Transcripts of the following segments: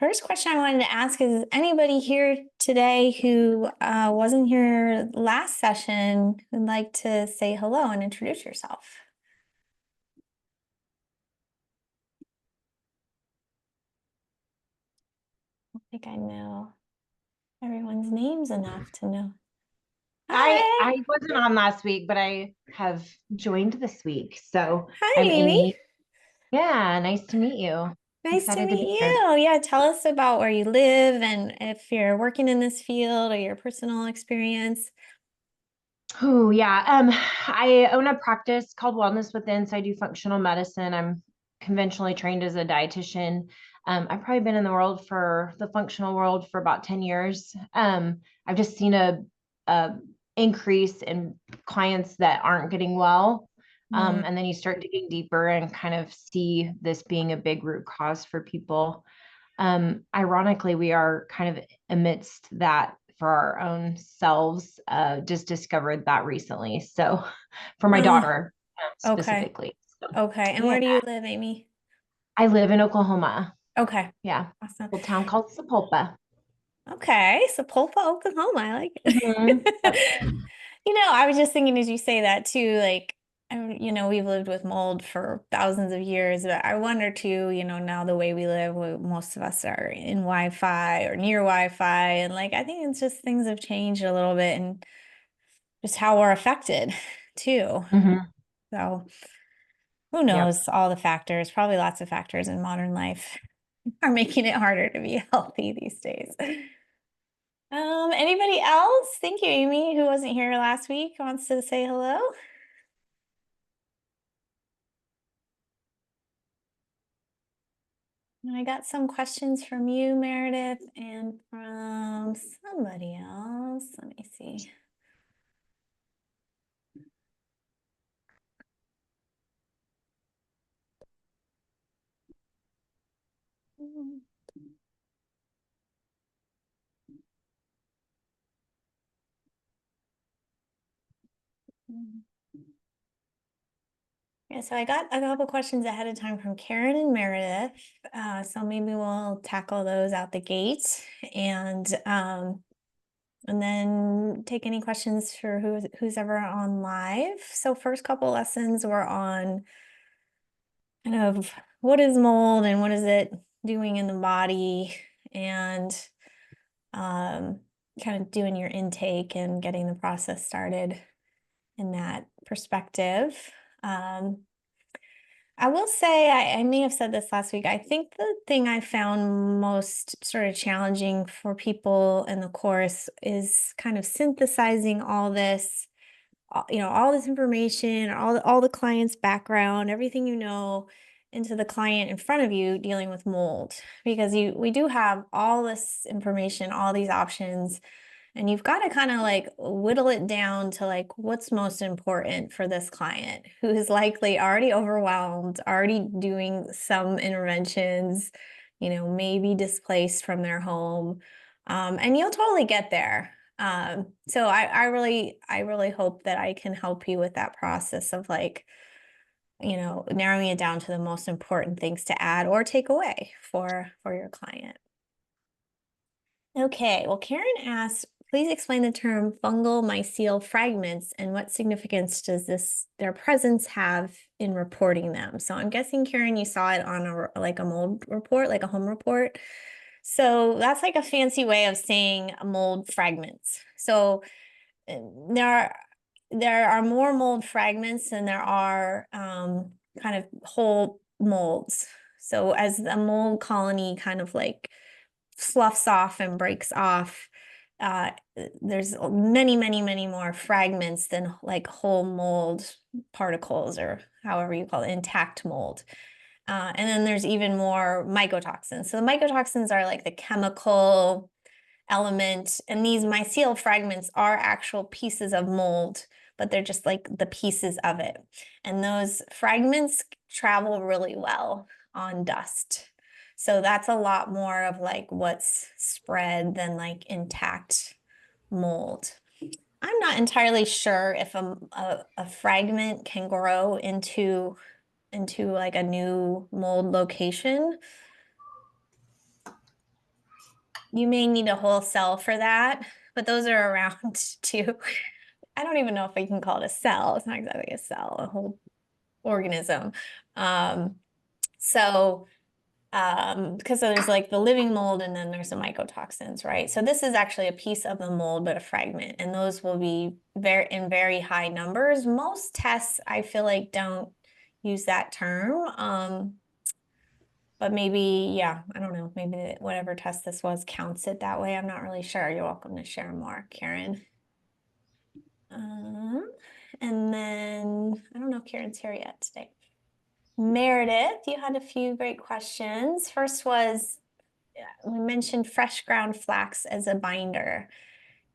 First question I wanted to ask is anybody here today who wasn't here last session who'd like to say hello and introduce yourself? I don't think I know everyone's names enough to know. Hi. I wasn't on last week, but I have joined this week. So Hi, I'm Amy. Amy. Yeah, nice to meet you. Nice to Excited to be meet here. you. Yeah, tell us about where you live and if you're working in this field or your personal experience. Oh, yeah. I own a practice called Wellness Within, so I do functional medicine. I'm conventionally trained as a dietitian. I've probably been in the functional world for about 10 years. I've just seen a increase in clients that aren't getting well. Mm. And then you start digging deeper and kind of see this being a big root cause for people. Ironically, we are kind of amidst that for our own selves, just discovered that recently. So for my Uh, daughter okay. specifically. So Okay. And yeah, where do you live, Amy? I live in Oklahoma. Okay. Yeah. Awesome. Little town called Sapulpa. Okay, Sapulpa, Oklahoma. I like Mhm. Yep. it. I was just thinking as you say that too, like, we've lived with mold for thousands of years, but I wonder too, now the way we live, most of us are in Wi-Fi or near Wi-Fi. And like, I think it's just things have changed a little bit and just how we're affected too. Mhm. So who Yep. knows all the factors, probably lots of factors in modern life are making it harder to be healthy these days. Anybody else? Thank you, Amy, who wasn't here last week, wants to say hello. And I got some questions from you, Meredith, and from somebody else. Let me see. Yeah, so I got a couple questions ahead of time from Karen and Meredith. So maybe we'll tackle those out the gate and then take any questions for who's ever on live. So first couple lessons were on kind of what is mold and what is it doing in the body and um, kind of doing your intake and getting the process started in that perspective. Um, I will say, I may have said this last week. I think the thing I found most sort of challenging for people in the course is kind of synthesizing all this information, all the client's background, everything into the client in front of you dealing with mold. Because we do have all this information, all these options, and you've got to kind of like whittle it down to like what's most important for this client who is likely already overwhelmed, already doing some interventions, maybe displaced from their home. And you'll totally get there. So I really hope that I can help you with that process of like, narrowing it down to the most important things to add or take away for your client. Okay, well, Karen asks, please explain the term fungal mycel fragments and what significance does their presence have in reporting them? So I'm guessing, Karen, you saw it on like a mold report, like a home report. So that's like a fancy way of saying mold fragments. So uh, there are there are more mold fragments than there are kind of whole molds. So as the mold colony kind of like sloughs off and breaks off, uh, there's many, many, many more fragments than like whole mold particles or however you call it, intact mold. And then there's even more mycotoxins. So the mycotoxins are like the chemical element, and these mycel fragments are actual pieces of mold, but they're just like the pieces of it. And those fragments travel really well on dust. So that's a lot more of like what's spread than like intact mold. I'm not entirely sure if a fragment can grow into like a new mold location. You may need a whole cell for that, but those are around too. I don't even know if I can call it a cell. It's not exactly a cell, a whole organism. Um, so because there's like the living mold and then there's the mycotoxins, right? So this is actually a piece of the mold, but a fragment, and those will be very high numbers. Most tests, I feel like, don't use that term. But maybe, yeah, I don't know, maybe whatever test this was counts it that way. I'm not really sure. You're welcome to share more, Karen. And then I don't know if Karen's here yet today. Meredith, you had a few great questions. First was, we mentioned fresh ground flax as a binder.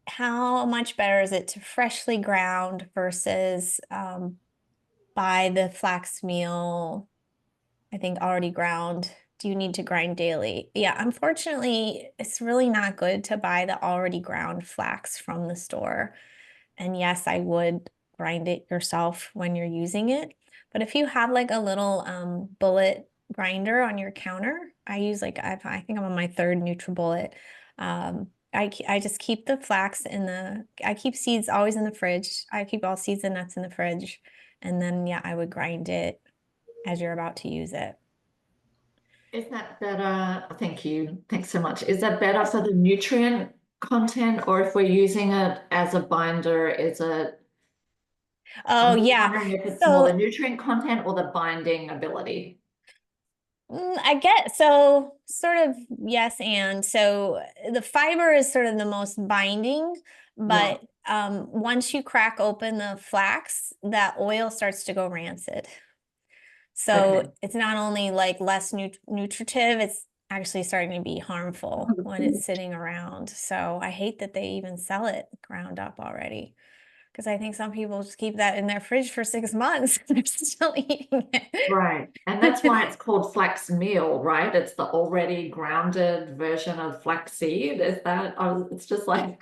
How much better is it to freshly ground versus buy the flax meal, I think already ground? Do you need to grind daily? Yeah, unfortunately, it's really not good to buy the already ground flax from the store. And yes, I would grind it yourself when you're using it. But if you have like a little bullet grinder on your counter, I use like, I think I'm on my third NutriBullet. I just keep the flax I keep seeds always in the fridge. I keep all seeds and nuts in the fridge. And then, yeah, I would grind it as you're about to use it. Is that better? Thank you. Thanks so much. Is that better for the nutrient content, or if we're using it as a binder, is it? Oh, I'm just yeah. wondering if it's more the So nutrient content or the binding ability. I get so sort of yes, and so the fiber is sort of the most binding, Right. but once you crack open the flax, that oil starts to go rancid. So Okay. it's not only like less nutritive, it's actually starting to be harmful when it's sitting around. So I hate that they even sell it ground up already, because I think some people just keep that in their fridge for 6 months and they're still eating Right. And that's it. why it's called flax meal, right? It's the already grounded version of flaxseed. Is that, it's just like,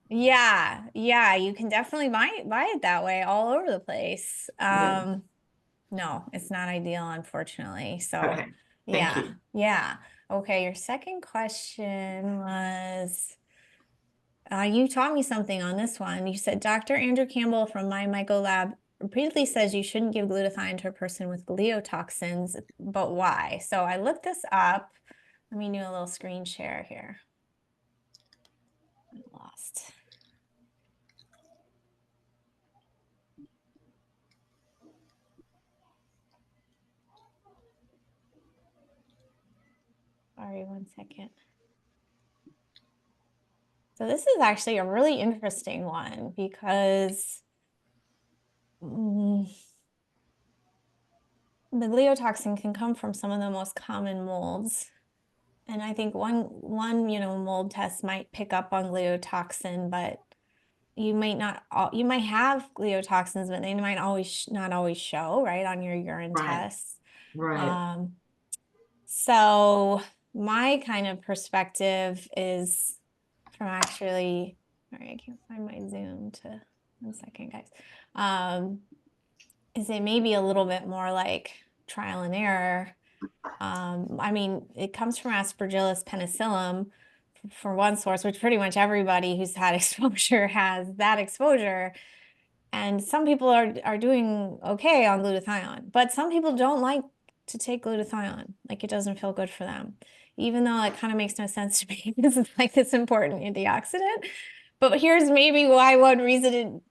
Yeah, yeah, you can definitely buy it that way all over the place. yeah. No, it's not ideal, unfortunately. So, Okay. Thank yeah, you. yeah. Okay, your second question was, you taught me something on this one. You said Dr. Andrew Campbell from My Myco Lab repeatedly says you shouldn't give glutathione to a person with gliotoxins, but why? So I looked this up. Let me do a little screen share here. I'm lost. Sorry, 1 second. So this is actually a really interesting one because the gliotoxin can come from some of the most common molds. And I think one mold test might pick up on gliotoxin, but you might have gliotoxins, but they might not always show right on your urine Right. tests. Right. So my kind of perspective is from actually, sorry, I can't find my Zoom to 1 second, guys. Is it maybe a little bit more like trial and error? I mean, it comes from Aspergillus penicillin for one source, which pretty much everybody who's had exposure has that exposure. And some people are doing okay on glutathione, but some people don't like to take glutathione. Like it doesn't feel good for them, even though it kind of makes no sense to me because it's like this important antioxidant. But here's maybe why one reason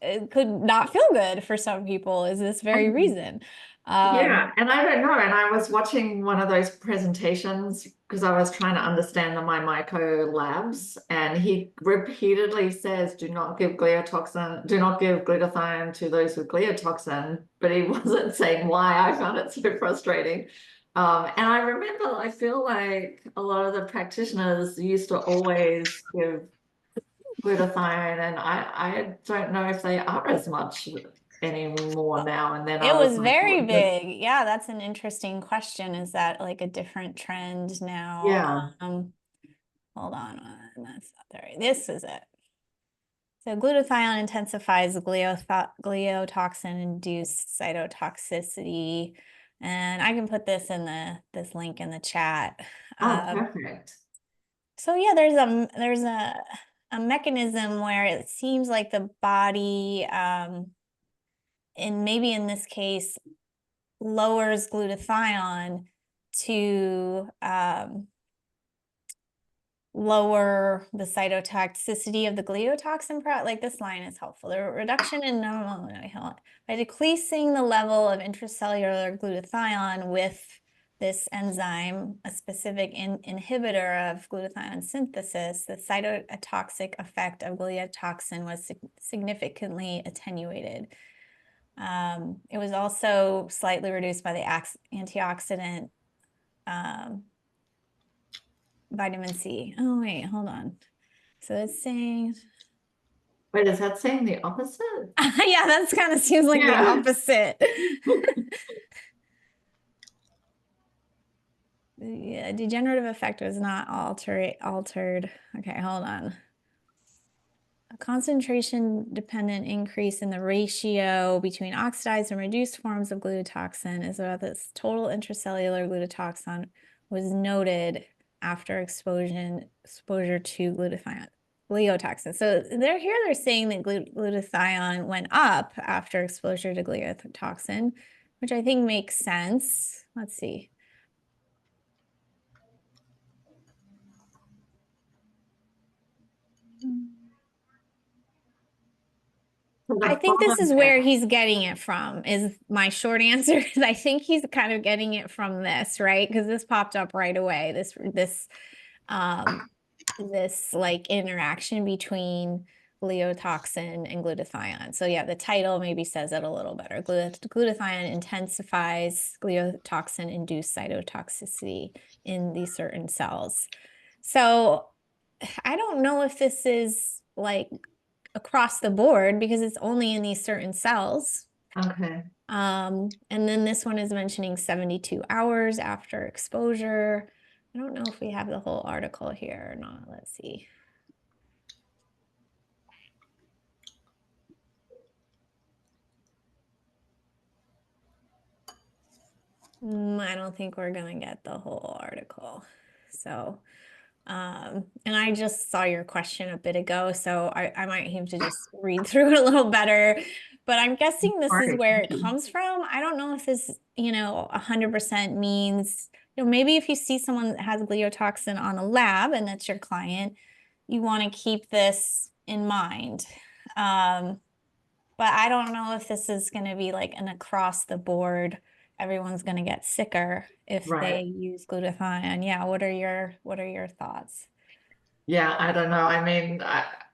it could not feel good for some people is this very reason. Yeah, and I don't know. And I was watching one of those presentations because I was trying to understand the My Myco labs, and he repeatedly says, "Do not give gliotoxin, do not give glutathione to those with gliotoxin." But he wasn't saying why. I found it so frustrating. And I remember, I feel like a lot of the practitioners used to always give glutathione, and I don't know if they are as much anymore now. And then It I was was like, very what the, big. Yeah, that's an interesting question. Is that like a different trend now? yeah. Hold on, that's not there. This is it. So glutathione intensifies gliotoxin-induced cytotoxicity. And I can put this in this link in the chat. Oh, perfect. So yeah, there's a mechanism where it seems like the body, and maybe in this case, lowers glutathione to lower the cytotoxicity of the gliotoxin product. Like this line is helpful. The reduction in normal, hold on. By decreasing the level of intracellular glutathione with this enzyme, a specific inhibitor of glutathione synthesis, the cytotoxic effect of gliotoxin was significantly attenuated. It was also slightly reduced by the antioxidant vitamin C. Oh, wait, hold on. So it's saying, Wait, is that saying the opposite? yeah, that's kind of seems like the Yeah. opposite. Yeah, degenerative effect was not altered. Okay, hold on. A concentration dependent increase in the ratio between oxidized and reduced forms of glutatoxin is about this total intracellular glutatoxin was noted after exposure to gliotoxin. So they're saying that glutathione went up after exposure to gliotoxin, which I think makes sense. Let's see. So I the think this is bottom where there. he's getting it from, is my short answer. I think he's kind of getting it from this, right? Because this popped up right away. This like interaction between gliotoxin and glutathione. So yeah, the title maybe says it a little better. Glutathione intensifies gliotoxin-induced cytotoxicity in these certain cells. So I don't know if this is like across the board because it's only in these certain cells. Okay. And then this one is mentioning 72 hours after exposure. I don't know if we have the whole article here or not. Let's see. I don't think we're gonna get the whole article. So, and I just saw your question a bit ago, so I might have to just read through it a little better. But I'm guessing this is Right. where it comes from. I don't know if this, 100% means, maybe if you see someone that has gliotoxin on a lab and that's your client, you want to keep this in mind. But I don't know if this is going to be like an across the board, everyone's going to get sicker if they Right. use glutathione. Yeah, what are your thoughts? Yeah, I don't know. I mean,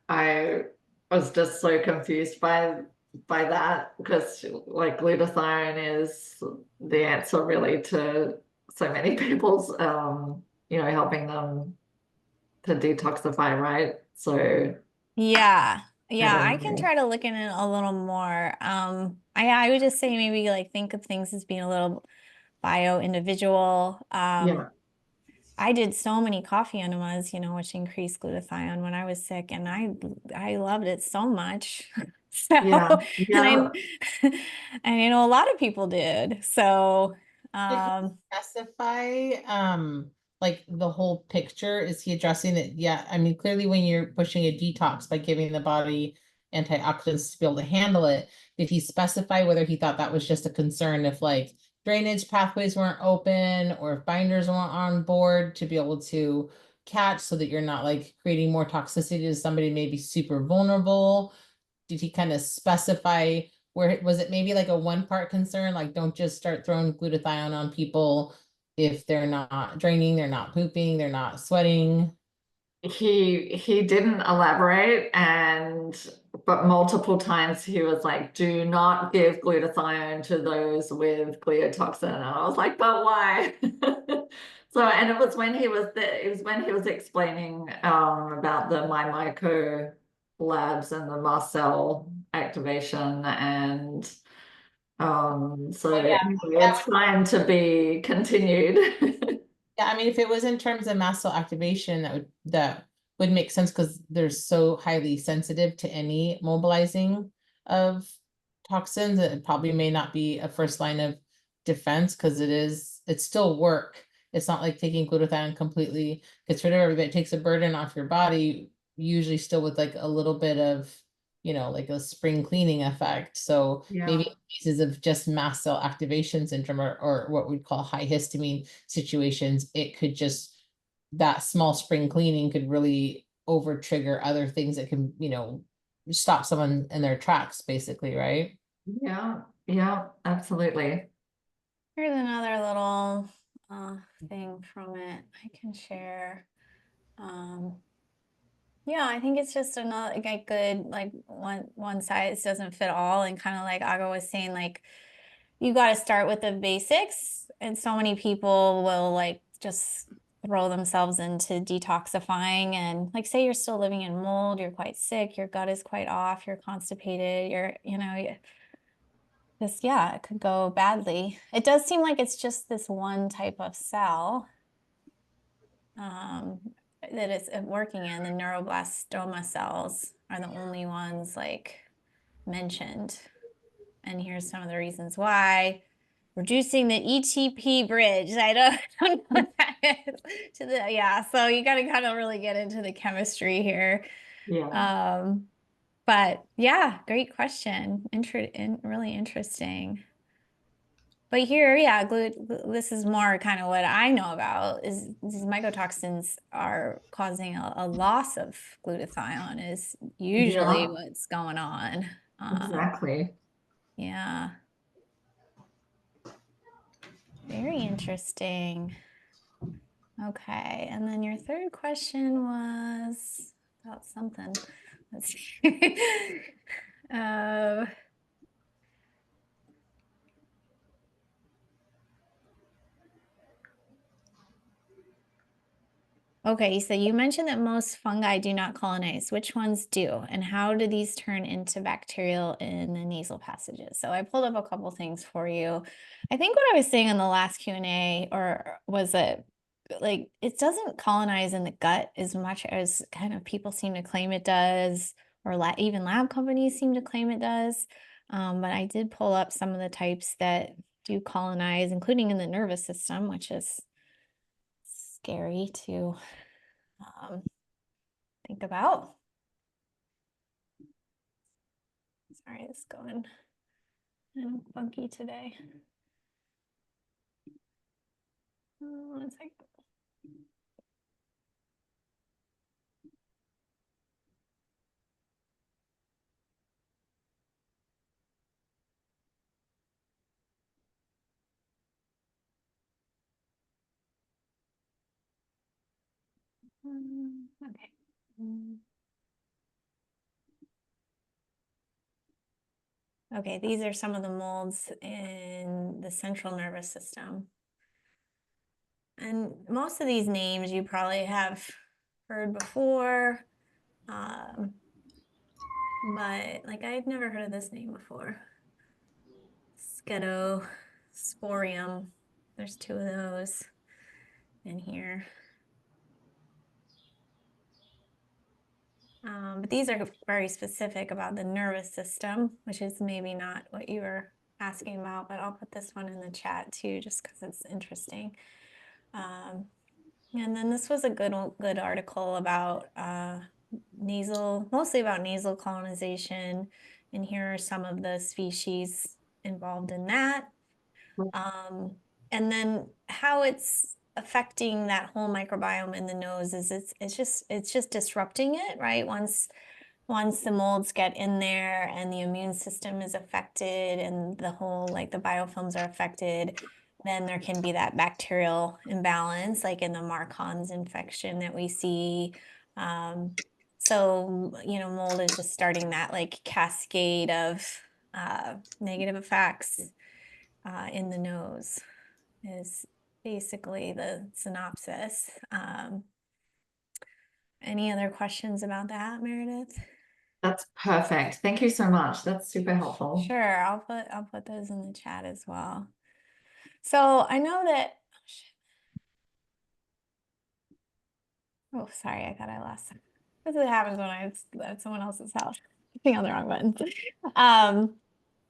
I was just so confused by that because like glutathione is the answer really to so many people's helping them to detoxify, right? So Yeah. I Yeah, I don't can know. try to look in it a little more. I would just say maybe like think of things as being a little bio individual. Yeah. I did so many coffee enemas, which increased glutathione when I was sick, and I loved it so much. So, Yeah. and Yeah. and a lot of people did. So, Did he um, specify like the whole picture? Is he addressing it? Yeah, I mean, clearly when you're pushing a detox by giving the body antioxidants to be able to handle it, did he specify whether he thought that was just a concern if like drainage pathways weren't open or if binders weren't on board to be able to catch so that you're not like creating more toxicity to somebody maybe super vulnerable? Did he kind of specify where was it maybe like a one part concern, like don't just start throwing glutathione on people if they're not draining, they're not pooping, they're not sweating? He didn't elaborate, but multiple times he was like, do not give glutathione to those with gliotoxin. And I was like, but why? So, and it was when he was explaining about the MyMyco labs and the mast cell activation, and so Yeah, it's fine to be continued. yeah, I mean, if it was in terms of mast cell activation, that would make sense because they're so highly sensitive to any mobilizing of toxins that it probably may not be a first line of defense because it's still work. It's not like taking glutathione completely gets rid of everything. It takes a burden off your body, usually still with like a little bit of, like a spring cleaning effect. So maybe Yeah. in cases of just mast cell activation syndrome or what we call high histamine situations, it could just, that small spring cleaning could really over trigger other things that can, stop someone in their tracks, basically, right? Yeah. Yeah. Absolutely. Here's another little thing from it I can share. Yeah, I think it's just another like good like one size doesn't fit all, and kind of like Aga was saying, like you got to start with the basics, and so many people will like just throw themselves into detoxifying, and like say you're still living in mold, you're quite sick, your gut is quite off, you're constipated, just yeah, it could go badly. It does seem like it's just this one type of cell that it's working in. The neuroblastoma cells are the only ones like mentioned. And here's some of the reasons why. Reducing the ETP bridge. I don't know what that is. Yeah, so you got to kind of really get into the chemistry here. Yeah. But yeah, great question. Really interesting. But here, yeah, this is more kind of what I know about is these mycotoxins are causing a loss of glutathione is usually Yeah. what's going on. Exactly. Yeah. Very interesting. Okay, and then your third question was about something. Let's see. uh, Okay, so you mentioned that most fungi do not colonize. Which ones do? And how do these turn into bacterial in the nasal passages? So I pulled up a couple things for you. I think what I was saying in the last Q&A or was that like it doesn't colonize in the gut as much as kind of people seem to claim it does, or even lab companies seem to claim it does. But I did pull up some of the types that do colonize, including in the nervous system, which is scary to think about. Sorry, it's going funky today. One second. Okay. Okay, these are some of the molds in the central nervous system. And most of these names you probably have heard before. But like I'd never heard of this name before. Scedosporium. There's two of those in here. But these are very specific about the nervous system, which is maybe not what you were asking about, but I'll put this one in the chat too, just because it's interesting. And then this was a good article about mostly about nasal colonization. And here are some of the species involved in that. And then how it's affecting that whole microbiome in the nose is it's just disrupting it, right? Once the molds get in there and the immune system is affected and the whole like the biofilms are affected, then there can be that bacterial imbalance, like in the Marcons infection that we see. So, mold is just starting that like cascade of negative effects in the nose is basically the synopsis. Any other questions about that, Meredith? That's perfect. Thank you so much. That's super helpful. Sure, I'll put those in the chat as well. So I know that, oh, sorry, I lost. This is what happens when I at someone else's house. Clicking on the wrong button.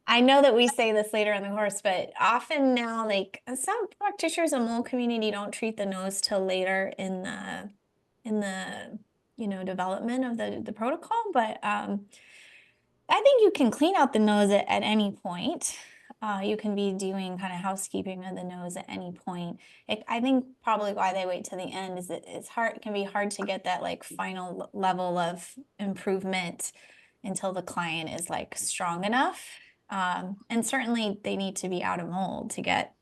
I know that we say this later in the course, but often now, like some practitioners in mold community don't treat the nose till later in the development of the protocol. But I think you can clean out the nose at any point. You can be doing kind of housekeeping of the nose at any point. I think probably why they wait to the end is it's hard. It can be hard to get that like final level of improvement until the client is like strong enough. And certainly they need to be out of mold to get,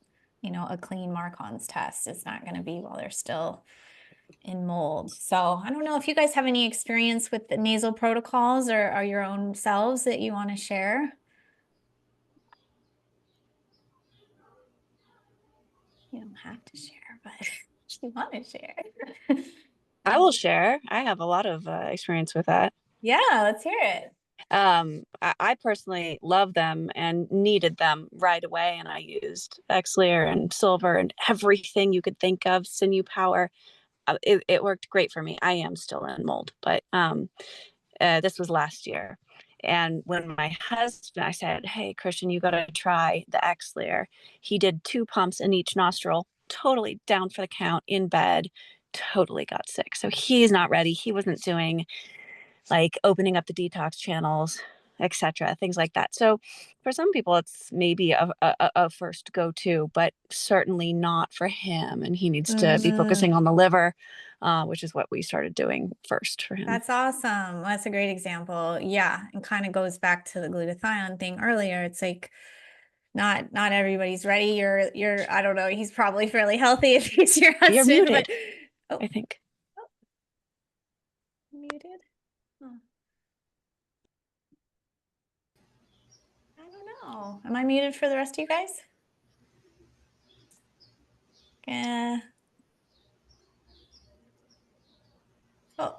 a clean Marcon's test. It's not going to be while they're still in mold. So I don't know if you guys have any experience with the nasal protocols or your own selves that you want to share. You don't have to share, but if you want to share. I will share. I have a lot of experience with that. Yeah, let's hear it. I personally love them and needed them right away. And I used Xlear and Silver and everything you could think of, Sinew Power. It worked great for me. I am still in mold, but this was last year. And when my husband, I said, hey, Christian, you got to try the Xlear. He did 2 pumps in each nostril, totally down for the count in bed, totally got sick. So he's not ready. He wasn't doing like opening up the detox channels, etc., things like that. So for some people, it's maybe a first go-to, but certainly not for him. And he needs to be focusing on the liver, which is what we started doing first for him. That's awesome. That's a great example. Yeah, and kind of goes back to the glutathione thing earlier. It's like not everybody's ready. You're I don't know. He's probably fairly healthy if he's your husband. You're muted, but, I think. Muted? Oh. I don't know. Am I muted for the rest of you guys? Yeah. Oh.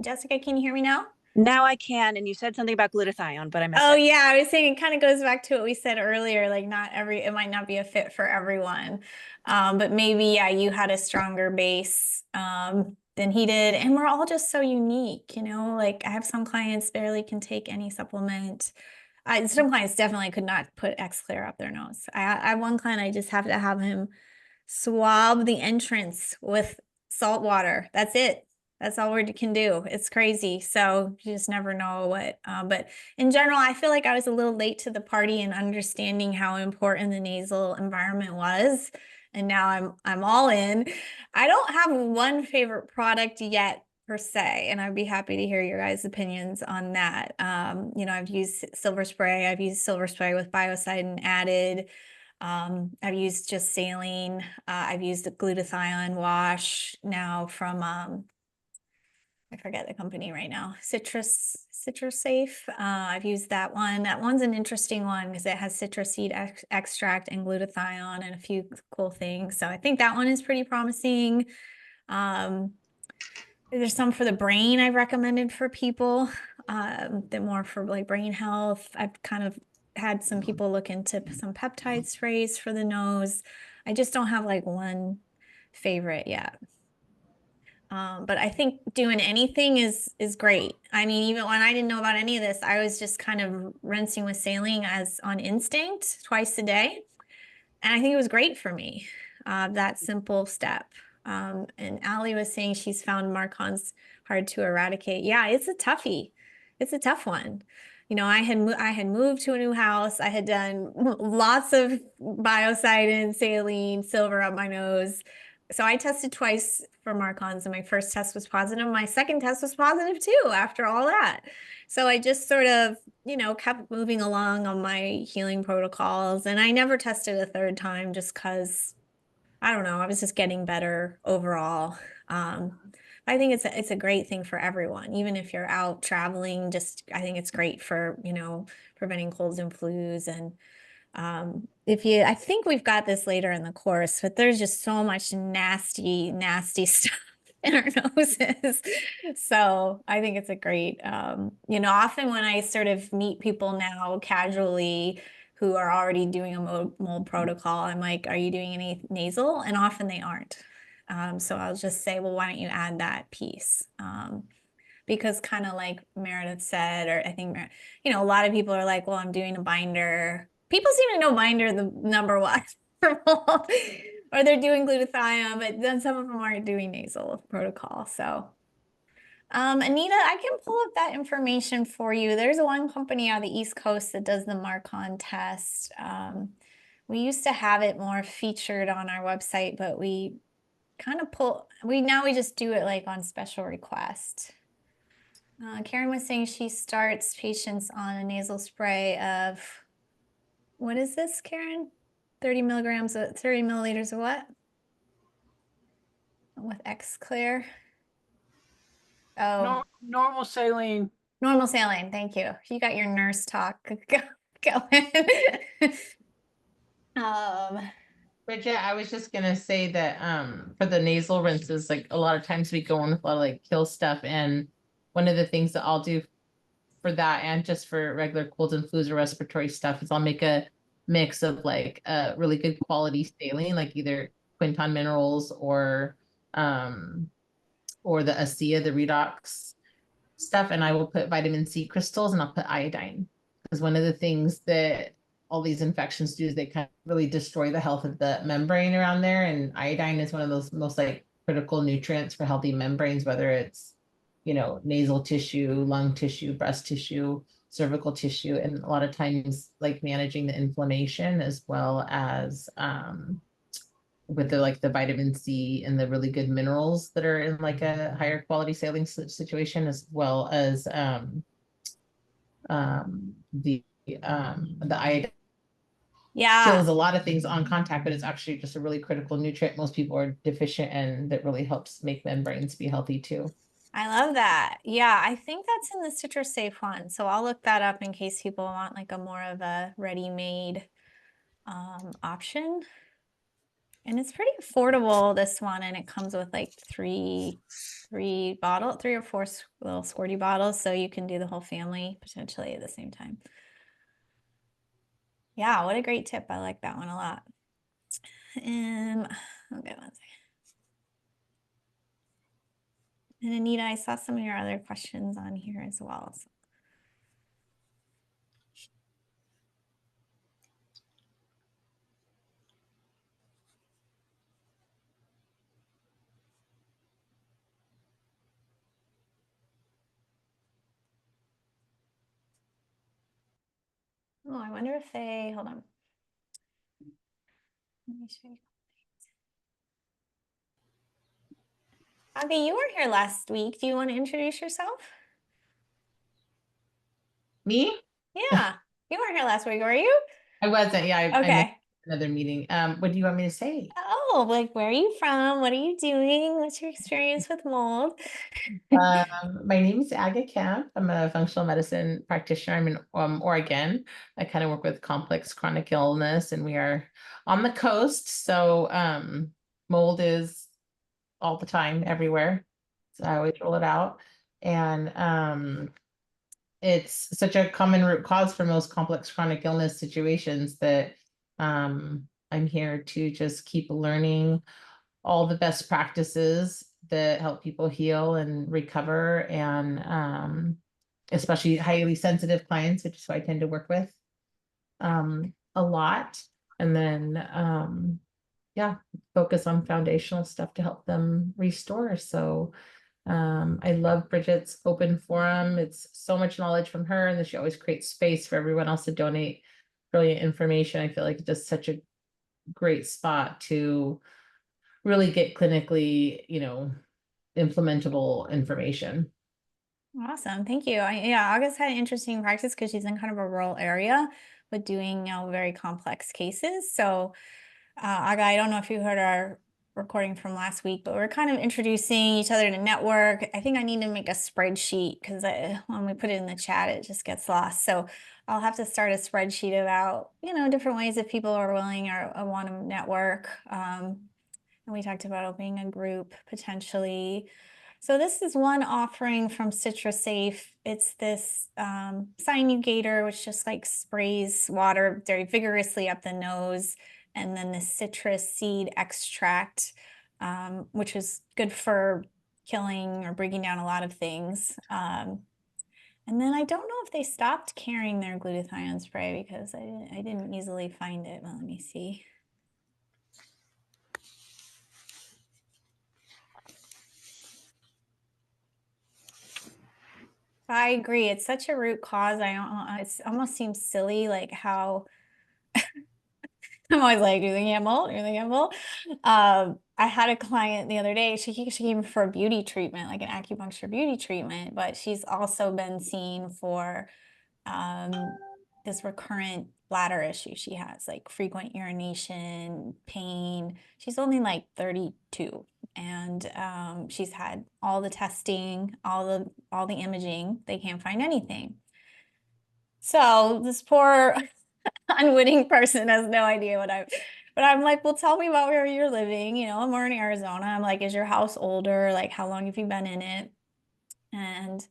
Jessica, can you hear me now? Now I can, and you said something about glutathione, but I missed Oh it. yeah, I was saying it kind of goes back to what we said earlier, like it might not be a fit for everyone. But maybe, yeah, you had a stronger base than he did. And we're all just so unique, like I have some clients barely can take any supplement. Some clients definitely could not put Xlear up their nose. I have one client, I just have to have him swab the entrance with salt water. That's it. That's all we can do. It's crazy. So you just never know what, but in general, I feel like I was a little late to the party in understanding how important the nasal environment was. And now I'm all in. I don't have one favorite product yet per se, and I'd be happy to hear your guys' opinions on that. I've used Silver Spray. I've used Silver Spray with Biocidin added. I've used just saline. I've used the glutathione wash now from I forget the company right now. Citrus Safe. I've used that one. That one's an interesting one because it has citrus seed extract and glutathione and a few cool things. So I think that one is pretty promising. There's some for the brain I've recommended for people that more for like brain health. I've kind of had some people look into some peptide sprays for the nose. I just don't have like one favorite yet. But I think doing anything is great. I mean, even when I didn't know about any of this, I was just kind of rinsing with saline as on instinct twice a day. And I think it was great for me, that simple step. And Allie was saying she's found Marcon's hard to eradicate. Yeah, it's a toughie. It's a tough one. I had moved to a new house. I had done lots of Biocidin, saline, Silver up my nose. So I tested twice for Marcon's, and my first test was positive. My second test was positive too after all that. So I just sort of, kept moving along on my healing protocols. And I never tested a third time just because, I don't know, I was just getting better overall. I think it's a great thing for everyone, even if you're out traveling. I think it's great for, preventing colds and flus. And I think we've got this later in the course, but there's just so much nasty stuff in our noses. So I think it's a great, often when I sort of meet people now casually who are already doing a mold protocol, I'm like, are you doing any nasal? And often they aren't. So I'll just say, well, why don't you add that piece? because kind of like Meredith said, or I think, you know, a lot of people are like, well, I'm doing a binder. People seem to know binder the number one for mold, or they're doing glutathione, but then some of them aren't doing nasal protocol. So, Anita, I can pull up that information for you. There's one company on the East Coast that does the Marcon test. We used to have it more featured on our website, but we kind of now we just do it like on special request. Karen was saying she starts patients on a nasal spray of, what is this, Karen? 30 milliliters of what? With X-Clear. Oh, Normal saline. normal saline. Thank you. You got your nurse talk going. Bridget, I was just gonna say that for the nasal rinses, like a lot of times we go in with a lot of like kill stuff, and one of the things that I'll do for that and just for regular colds and flus or respiratory stuff is I'll make a mix of like a really good quality saline, like either Quinton Minerals or the ASEA, the redox stuff, and I will put vitamin C crystals and I'll put iodine. Because one of the things that all these infections do is they kind of really destroy the health of the membrane around there. And iodine is one of those most like critical nutrients for healthy membranes, whether it's, you know, nasal tissue, lung tissue, breast tissue, cervical tissue, and a lot of times like managing the inflammation as well as with the like the vitamin C and the really good minerals that are in like a higher quality saline situation, as well as the iodine kills a lot of things on contact, but it's actually just a really critical nutrient most people are deficient in that really helps make membranes be healthy too. I love that. Yeah, I think that's in the Citrus Safe one. So I'll look that up in case people want like a more of a ready-made option. And it's pretty affordable, this one, and it comes with like three or four little squirty bottles, so you can do the whole family potentially at the same time. Yeah, what a great tip. I like that one a lot. Okay, one second. And Anita, I saw some of your other questions on here as well. So. Oh, I wonder if hold on. Let me show you. Avi, you were here last week. Do you want to introduce yourself? Me? Yeah, you weren't here last week, were you? I wasn't. Yeah, I okay. missed another meeting. What do you want me to say? Oh, like where are you from? What are you doing? What's your experience with mold? My name is Aga Camp. I'm a functional medicine practitioner. I'm in Oregon. I kind of work with complex chronic illness, and we are on the coast. So mold is all the time, everywhere. So I always roll it out. And it's such a common root cause for most complex chronic illness situations that I'm here to just keep learning all the best practices that help people heal and recover, and especially highly sensitive clients, which is who I tend to work with a lot. And then yeah, focus on foundational stuff to help them restore. So I love Bridget's open forum. It's so much knowledge from her, and then she always creates space for everyone else to donate brilliant information. I feel like it's just such a great spot to really get clinically, you know, implementable information. Awesome. Thank you. Yeah, August had an interesting practice because she's in kind of a rural area, but doing, you know, very complex cases. So Aga, I don't know if you heard our recording from last week, but we're kind of introducing each other to network. I think I need to make a spreadsheet because when we put it in the chat, it just gets lost. So I'll have to start a spreadsheet about, you know, different ways if people are willing or want to network. And we talked about opening a group potentially. So this is one offering from CitraSafe. It's this Sinugator, which just like sprays water very vigorously up the nose, and then the citrus seed extract, which is good for killing or breaking down a lot of things. And then I don't know if they stopped carrying their glutathione spray because I didn't easily find it. Well, let me see. I agree. It's such a root cause. It almost seems silly, like how I'm always like, do they gamble? Do they gamble? I had a client the other day. She came for a beauty treatment, like an acupuncture beauty treatment, but she's also been seen for this recurrent bladder issue she has, like frequent urination, pain. She's only like 32, and she's had all the testing, all the imaging. They can't find anything. So this poor unwitting person has no idea but I'm like, well, tell me about where you're living. You know, we're in Arizona. I'm like, is your house older? Like, how long have you been in it? And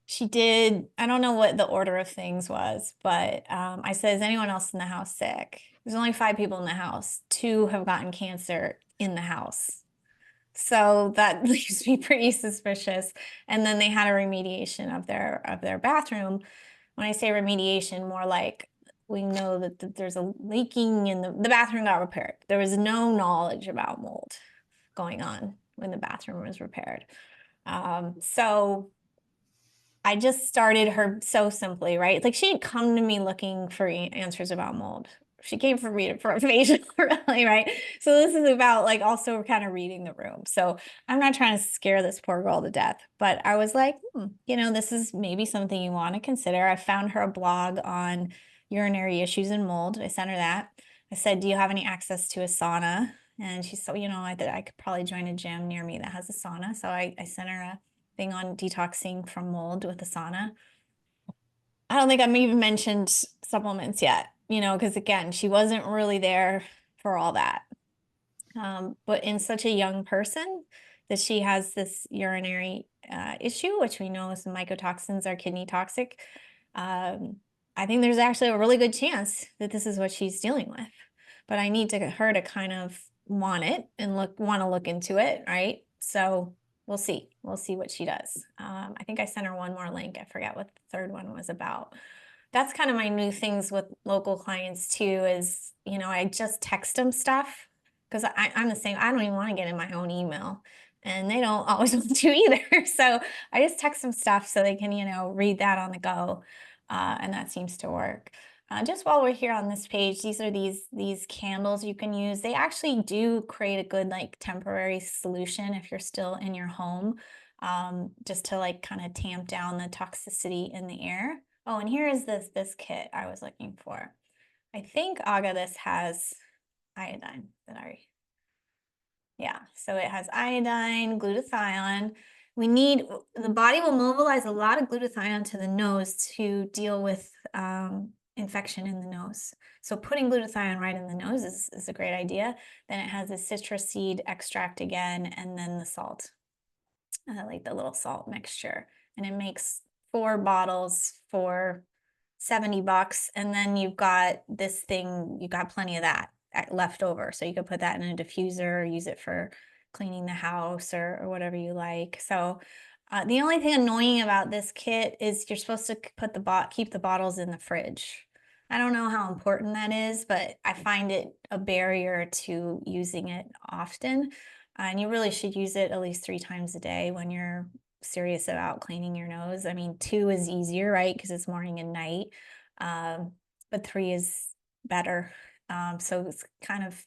she did, I don't know what the order of things was, but I said, is anyone else in the house sick? There's only 5 people in the house. 2 have gotten cancer in the house. So that leaves me pretty suspicious. And then they had a remediation of their bathroom. When I say remediation, more like we know that there's a leaking in the bathroom got repaired. There was no knowledge about mold going on when the bathroom was repaired. So I just started her so simply, right? Like she didn't come to me looking for answers about mold. She came for me for information, really, right? So this is about like also kind of reading the room. So I'm not trying to scare this poor girl to death, but I was like, you know, this is maybe something you want to consider. I found her a blog on urinary issues and mold. I sent her that. I said, do you have any access to a sauna? And she said, you know, I could probably join a gym near me that has a sauna. So I sent her a thing on detoxing from mold with a sauna. I don't think I've even mentioned supplements yet, you know, because again, she wasn't really there for all that. But in such a young person that she has this urinary issue, which we know is mycotoxins are kidney toxic, I think there's actually a really good chance that this is what she's dealing with. But I need her to kind of want it and want to look into it, right? So we'll see. We'll see what she does. I think I sent her one more link. I forgot what the third one was about. That's kind of my new things with local clients too, is, you know, I just text them stuff because I'm the same. I don't even want to get in my own email, and they don't always want to either. So I just text them stuff so they can, you know, read that on the go. And that seems to work. Just while we're here on this page, these are these candles you can use. They actually do create a good like temporary solution if you're still in your home, just to like kind of tamp down the toxicity in the air. Oh, and here is this kit I was looking for. I think Aga this has iodine yeah, so it has iodine, glutathione. The body will mobilize a lot of glutathione to the nose to deal with infection in the nose. So putting glutathione right in the nose is a great idea. Then it has the citrus seed extract again, and then the salt, like the little salt mixture. And it makes 4 bottles for $70. And then you've got this thing, you got plenty of that left over. So you could put that in a diffuser or use it for cleaning the house or whatever you like. So the only thing annoying about this kit is you're supposed to keep the bottles in the fridge. I don't know how important that is, but I find it a barrier to using it often. And you really should use it at least 3 times a day when you're serious about cleaning your nose. I mean, 2 is easier, right? Because it's morning and night. But 3 is better. So it's kind of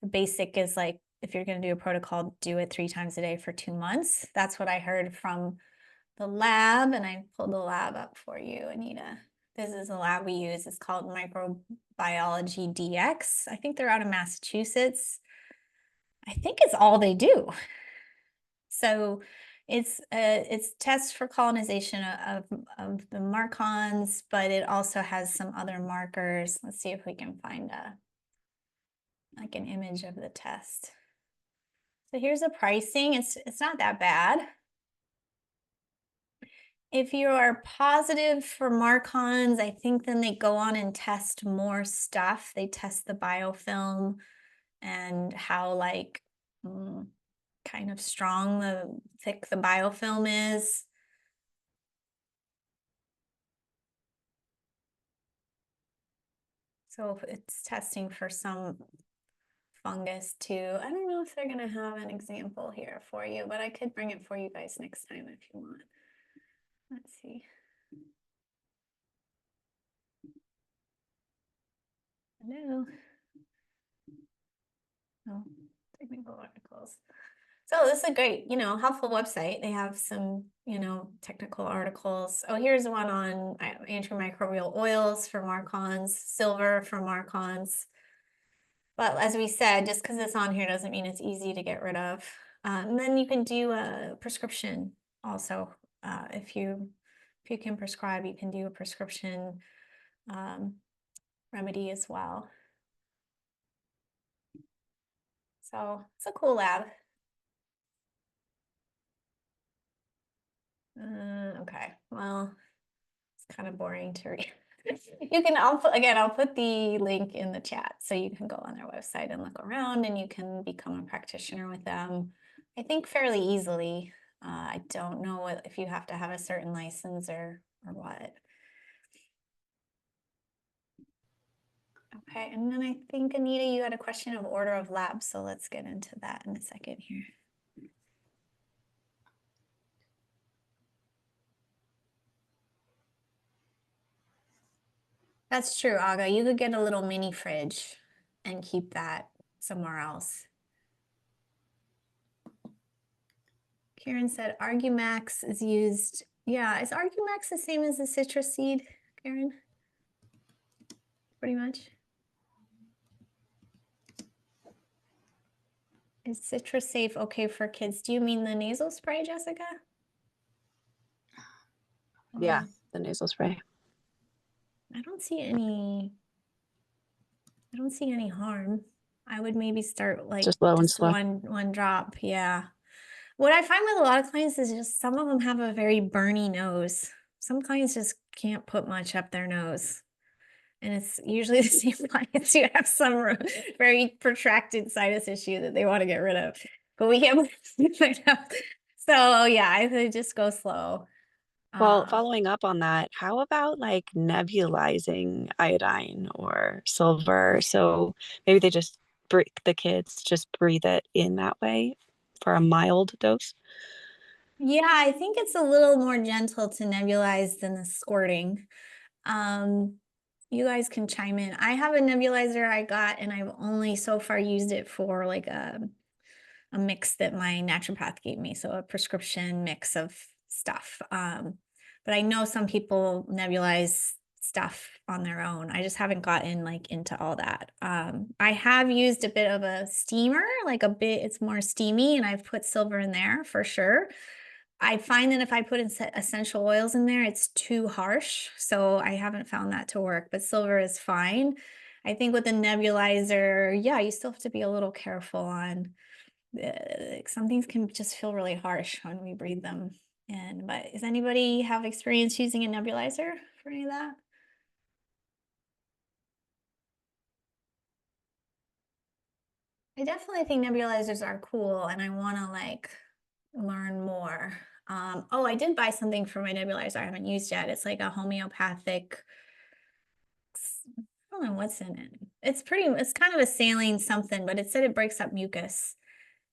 basic is like, if you're going to do a protocol, do it 3 times a day for 2 months. That's what I heard from the lab. And I pulled the lab up for you, Anita. This is a lab we use. It's called Microbiology DX. I think they're out of Massachusetts. I think it's all they do. So it's tests for colonization of the marcons, but it also has some other markers. Let's see if we can find like an image of the test. So here's the pricing. It's not that bad. If you are positive for marcons, I think then they go on and test more stuff. They test the biofilm and how like kind of strong, thick the biofilm is. So it's testing for some fungus too. I don't know if they're gonna have an example here for you, but I could bring it for you guys next time if you want. Let's see. Hello. Oh, technical articles. So this is a great, helpful website. They have some, technical articles. Oh, here's one on antimicrobial oils for Marcons, silver for Marcons. But as we said, just because it's on here doesn't mean it's easy to get rid of. And then you can do a prescription also. If you can prescribe, you can do a prescription remedy as well. So it's a cool lab. Okay, well, it's kind of boring to read. I'll put the link in the chat so you can go on their website and look around, and you can become a practitioner with them, I think fairly easily. I don't know if you have to have a certain license or what. Okay, and then I think, Anita, you had a question of order of labs, so let's get into that in a second here. That's true, Aga. You could get a little mini fridge and keep that somewhere else. Karen said Argimax is used. Yeah, is Argimax the same as the citrus seed, Karen? Pretty much. Is citrus safe okay for kids? Do you mean the nasal spray, Jessica? Yeah, the nasal spray. I don't see any harm. I would maybe start like Just low and slow. one drop. Yeah. What I find with a lot of clients is just some of them have a very burny nose. Some clients just can't put much up their nose. And it's usually the same clients who have some very protracted sinus issue that they want to get rid of. But we can't find out. So yeah, I would just go slow. Well, following up on that, how about like nebulizing iodine or silver? So maybe they just the kids just breathe it in that way for a mild dose. Yeah, I think it's a little more gentle to nebulize than the squirting. You guys can chime in. I have a nebulizer I got, and I've only so far used it for like a mix that my naturopath gave me, so a prescription mix of stuff. But I know some people nebulize stuff on their own. I just haven't gotten like into all that. I have used a bit of a steamer, it's more steamy, and I've put silver in there for sure. I find that if I put essential oils in there, it's too harsh. So I haven't found that to work, but silver is fine. I think with the nebulizer, yeah, you still have to be a little careful on some things can just feel really harsh when we breathe them. But does anybody have experience using a nebulizer for any of that? I definitely think nebulizers are cool, and I want to like learn more. Oh, I did buy something for my nebulizer I haven't used yet. It's like a homeopathic, I don't know what's in it. It's kind of a saline something, but it said it breaks up mucus.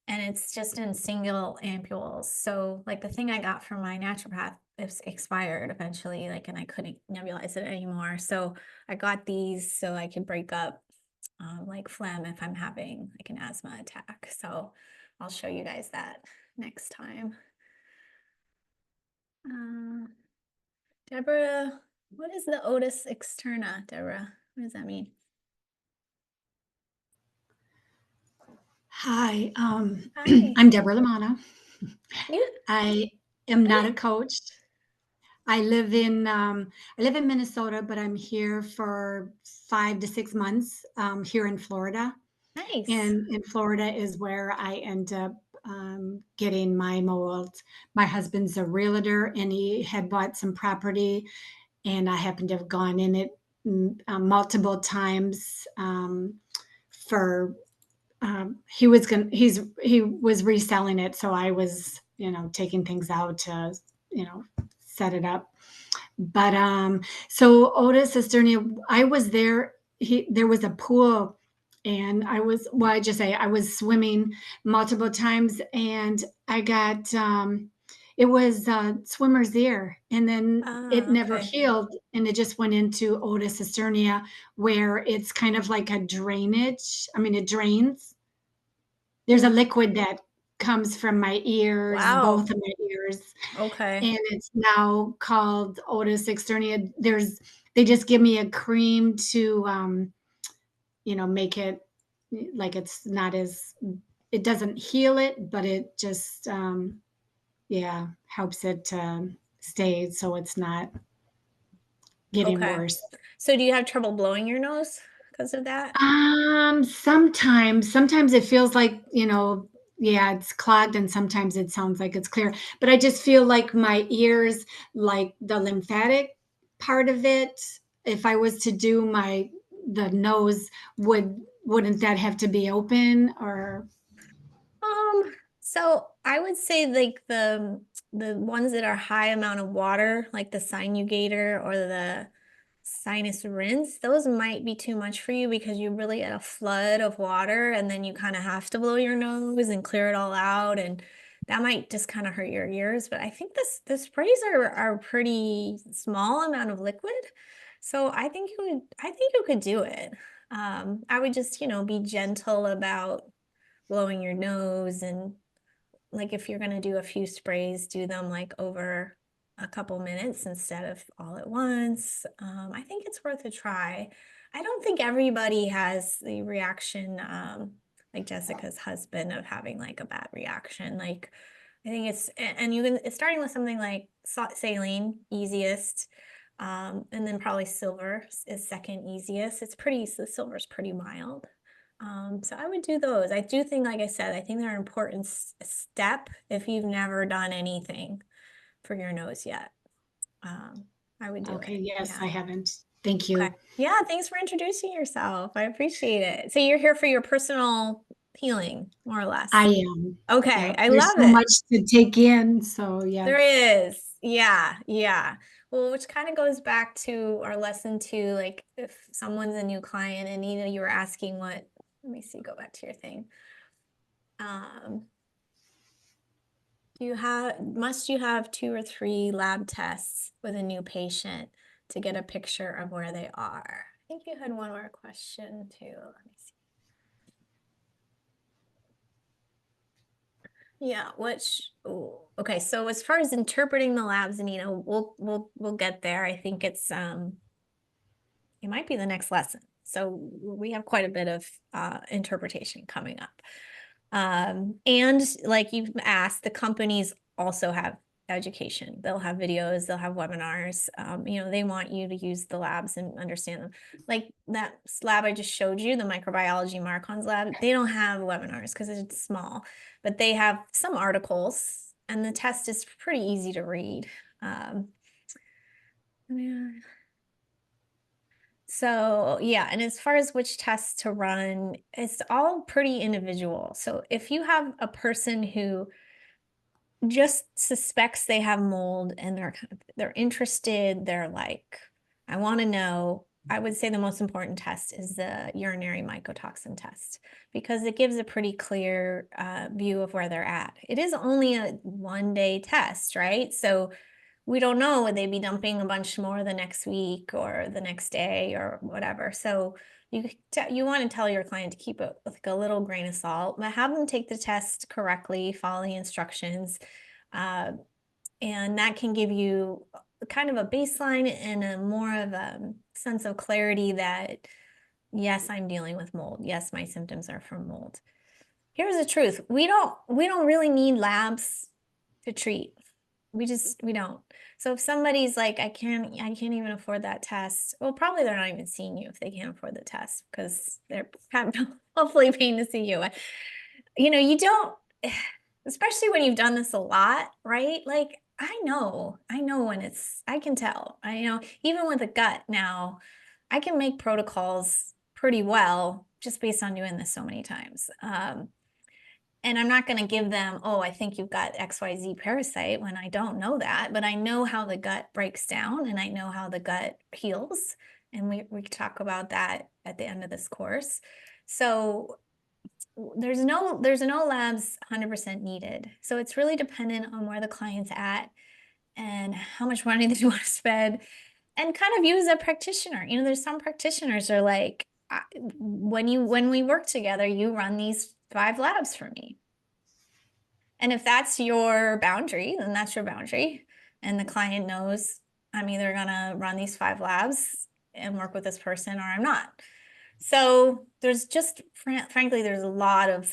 And it's just in single ampules. So like the thing I got from my naturopath is expired eventually, and I couldn't nebulize it anymore. So I got these so I could break up like phlegm if I'm having like an asthma attack. So I'll show you guys that next time. Deborah, what is the otis externa, Deborah? What does that mean? Hi, Hi. I'm Deborah Lamana. Yeah. I am not a coach. I live in Minnesota, but I'm here for 5 to 6 months here in Florida. Nice. And in Florida is where I end up getting my molds. My husband's a realtor, and he had bought some property, and I happened to have gone in it multiple times for he was reselling it. So I was, taking things out to, set it up. But so Otis Esternia, I was there. There was a pool, and I was I was swimming multiple times, and I got it was swimmer's ear, and then it never Okay. healed, and it just went into Otis Esternia, where it's kind of like a drainage. I mean, it drains. There's a liquid that comes from my ears, Wow. both of my ears, Okay. and it's now called Otis Externia. They just give me a cream to make it like it's not as, it doesn't heal it, but it just helps it stay so it's not getting Okay. worse. So do you have trouble blowing your nose because of that? Sometimes it feels like, it's clogged, and sometimes it sounds like it's clear. But I just feel like my ears, like the lymphatic part of it, if I was to do the nose, wouldn't that have to be open or? So I would say like the ones that are high amount of water, like the sinugator or the sinus rinse, those might be too much for you because you really get a flood of water and then you kind of have to blow your nose and clear it all out, and that might just kind of hurt your ears. But I think the sprays are pretty small amount of liquid. So I think you could do it. I would just, be gentle about blowing your nose, and like if you're going to do a few sprays, do them like over a couple minutes instead of all at once. I think it's worth a try. I don't think everybody has the reaction, like Jessica's husband, of having like a bad reaction. Like I think it's starting with something like saline, easiest. And then probably silver is second easiest. The silver's pretty mild. So I would do those. I do think, like I said, I think they're an important step if you've never done anything for your nose yet. I would do Okay, it. yes, Yeah. I haven't. Thank you. Okay. Yeah, thanks for introducing yourself. I appreciate it. So you're here for your personal healing, more or less. I am. Okay, Yep. I There's love so it. much to take in. So yeah. There is. Yeah, yeah. Well, which kind of goes back to our lesson too, like if someone's a new client and you were asking let me see, go back to your thing. Must you have 2 or 3 lab tests with a new patient to get a picture of where they are? I think you had one more question too. Let me see. Yeah, okay, so as far as interpreting the labs, and we'll get there. I think it might be the next lesson. So we have quite a bit of interpretation coming up. And like you've asked, the companies also have education. They'll have videos, they'll have webinars. They want you to use the labs and understand them. Like that lab I just showed you, the microbiology Marcon's lab, they don't have webinars because it's small, but they have some articles, and the test is pretty easy to read. Yeah. So yeah, and as far as which tests to run, it's all pretty individual. So if you have a person who just suspects they have mold and they're interested, they're like, I want to know, I would say the most important test is the urinary mycotoxin test, because it gives a pretty clear view of where they're at. It is only a 1-day test, right? So we don't know, would they be dumping a bunch more the next week or the next day or whatever. So you want to tell your client to keep it with like a little grain of salt, but have them take the test correctly, follow the instructions. And that can give you kind of a baseline and a more of a sense of clarity that, yes, I'm dealing with mold. Yes, my symptoms are from mold. Here's the truth. We don't really need labs to treat. We don't. So if somebody's like, I can't even afford that test, well, probably they're not even seeing you if they can't afford the test, because they're hopefully paying to see you. You don't, especially when you've done this a lot, right? Like I know when I can tell. I know even with a gut now, I can make protocols pretty well just based on doing this so many times. And I'm not going to give them, oh, I think you've got XYZ parasite when I don't know that, but I know how the gut breaks down and I know how the gut heals. And we talk about that at the end of this course. So there's no labs 100% needed. So it's really dependent on where the client's at and how much money they want to spend, and kind of you as a practitioner. You know, there's some practitioners are like, when we work together, you run these 5 labs for me. And if that's your boundary, then that's your boundary. And the client knows I'm either gonna run these 5 labs and work with this person or I'm not. So there's just, frankly, there's a lot of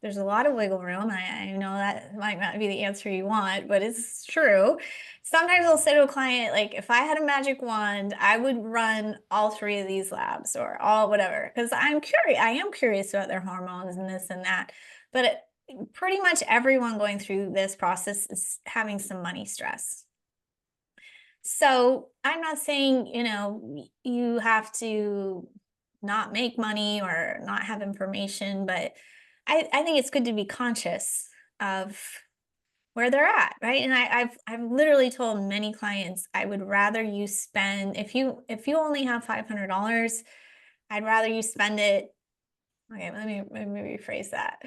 wiggle room. I know that might not be the answer you want, but it's true. Sometimes I'll say to a client, like, if I had a magic wand, I would run all 3 of these labs or all whatever, because I am curious about their hormones and this and that. But pretty much everyone going through this process is having some money stress. So I'm not saying, you know, you have to not make money or not have information, but I think it's good to be conscious of where they're at, right? And I've literally told many clients, I would rather you spend, if you only have $500, I'd rather you spend it. Okay, let me rephrase that.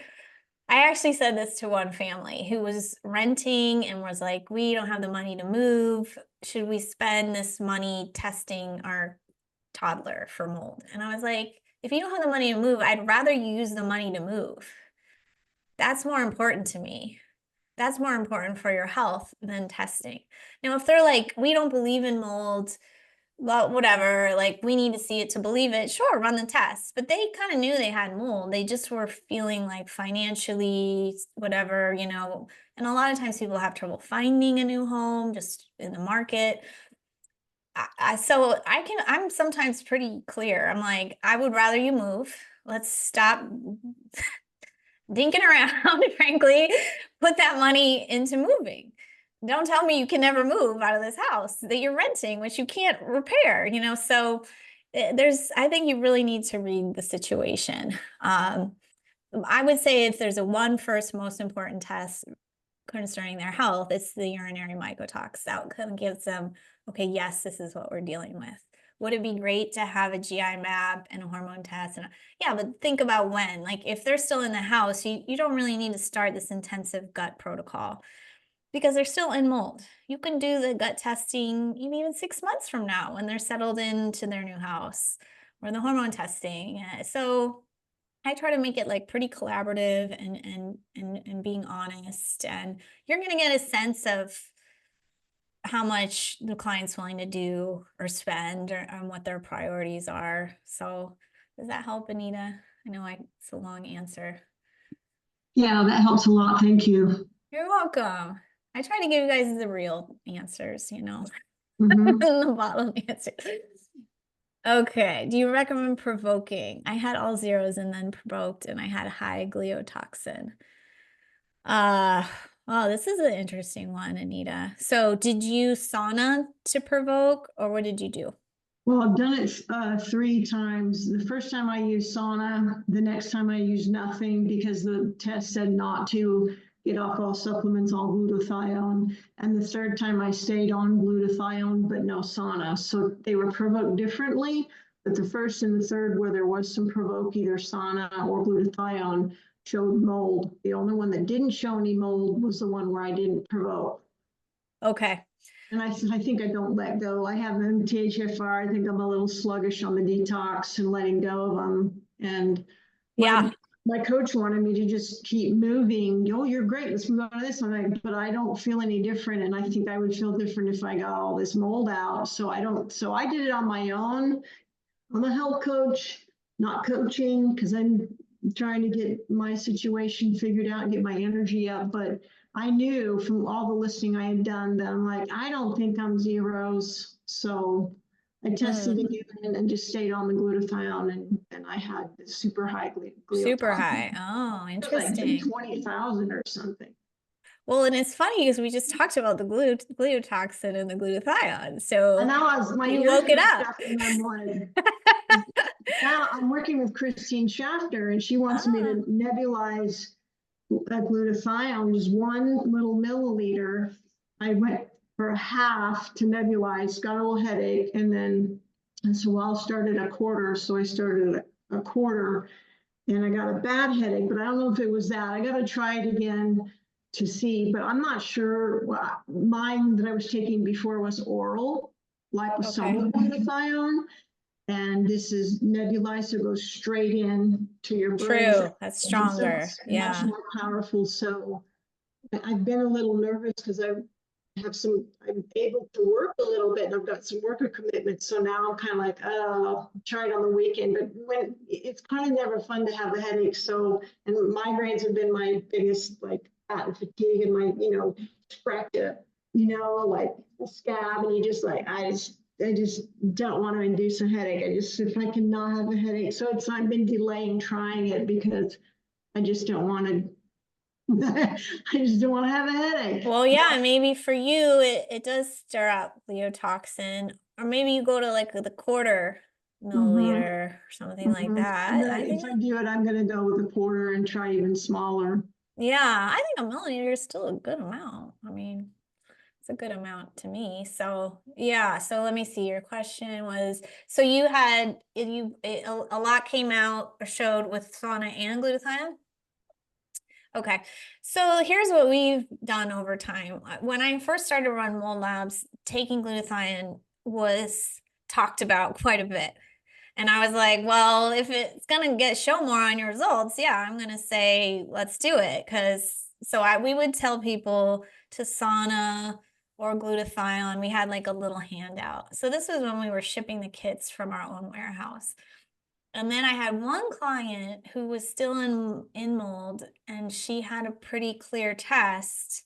I actually said this to one family who was renting and was like, we don't have the money to move. Should we spend this money testing our toddler for mold? And I was like, if you don't have the money to move, I'd rather you use the money to move. That's more important to me. That's more important for your health than testing. Now, if they're like, we don't believe in mold, well, whatever, like we need to see it to believe it, sure, run the test. But they kind of knew they had mold. They just were feeling like financially, whatever, you know, and a lot of times people have trouble finding a new home just in the market. So I'm sometimes pretty clear. I'm like, I would rather you move. Let's stop dinking around, frankly, put that money into moving. Don't tell me you can never move out of this house that you're renting, which you can't repair, you know? So I think you really need to read the situation. I would say if there's a first most important test concerning their health, it's the urinary mycotox. That kind of gives them, okay, yes, this is what we're dealing with. Would it be great to have a GI map and a hormone test? And yeah, but think about when, like if they're still in the house, you don't really need to start this intensive gut protocol because they're still in mold. You can do the gut testing even 6 months from now when they're settled into their new house, or the hormone testing. So I try to make it like pretty collaborative and being honest, and you're going to get a sense of how much the client's willing to do or spend or on what their priorities are. So does that help, Anita? I know it's a long answer. Yeah, that helps a lot. Thank you. You're welcome. I try to give you guys the real answers, you know, Mhm. the bottom answers. Okay. Do you recommend provoking? I had all 0s and then provoked, and I had high gliotoxin. Oh, this is an interesting one, Anita. So did you sauna to provoke, or what did you do? Well, I've done it 3 times. The first time I used sauna, the next time I used nothing because the test said not to get off all supplements, all glutathione. And the third time I stayed on glutathione, but no sauna. So they were provoked differently. But the first and the third, where there was some provoke, either sauna or glutathione, showed mold. The only one that didn't show any mold was the one where I didn't provoke. Okay. And I think I don't let go. I have MTHFR. I think I'm a little sluggish on the detox and letting go of them. And my coach wanted me to just keep moving. Oh, you're great. Let's move on to this one. But I don't feel any different. And I think I would feel different if I got all this mold out. So I did it on my own. I'm a health coach, not coaching, because I'm trying to get my situation figured out and get my energy up. But I knew from all the listening I had done that I'm like, I don't think I'm 0s. So I tested again and just stayed on the glutathione, and I had super high gliotoxin. Super high. Oh, interesting. Like 20,000 or something. Well, and it's funny because we just talked about the gliotoxin and the glutathione. So and now you woke it up. now I'm working with Christine Schafter, and she wants me to nebulize glutathione, just 1 little milliliter. I went for a half to nebulize, got a little headache, and so I'll start at a quarter. So I started at a quarter, and I got a bad headache, but I don't know if it was that. I got to try it again to see, but I'm not sure. Mine that I was taking before was oral, liposomal glutathione. And this is nebulized, so it goes straight in to your brain. True, that's stronger. So Yeah. much more powerful. So I've been a little nervous because I'm able to work a little bit, and I've got some worker commitments. So now I'm kind of like, try it on the weekend. But when it's kind of never fun to have a headache. So, and migraines have been my biggest, like, fatigue and my, scratch it, like a scab, and you just like, I just don't want to induce a headache. If I can not have a headache. So I've been delaying trying it because I just don't want to, I just don't want to have a headache. Well, yeah, maybe for you, it does stir up gliotoxin, or maybe you go to like the quarter milliliter or something like that. If I do it, I'm going to go with a quarter and try even smaller. Yeah, I think a milliliter is still a good amount. I mean, it's a good amount to me. So yeah, so let me see. Your question was, so you had, a lot came out or showed with sauna and glutathione? Okay, so here's what we've done over time. When I first started to run mold labs, taking glutathione was talked about quite a bit. And I was like, well, if it's gonna show more on your results, yeah, I'm gonna say, let's do it. We would tell people to sauna or glutathione. We had like a little handout. So this was when we were shipping the kits from our own warehouse. And then I had one client who was still in mold, and she had a pretty clear test,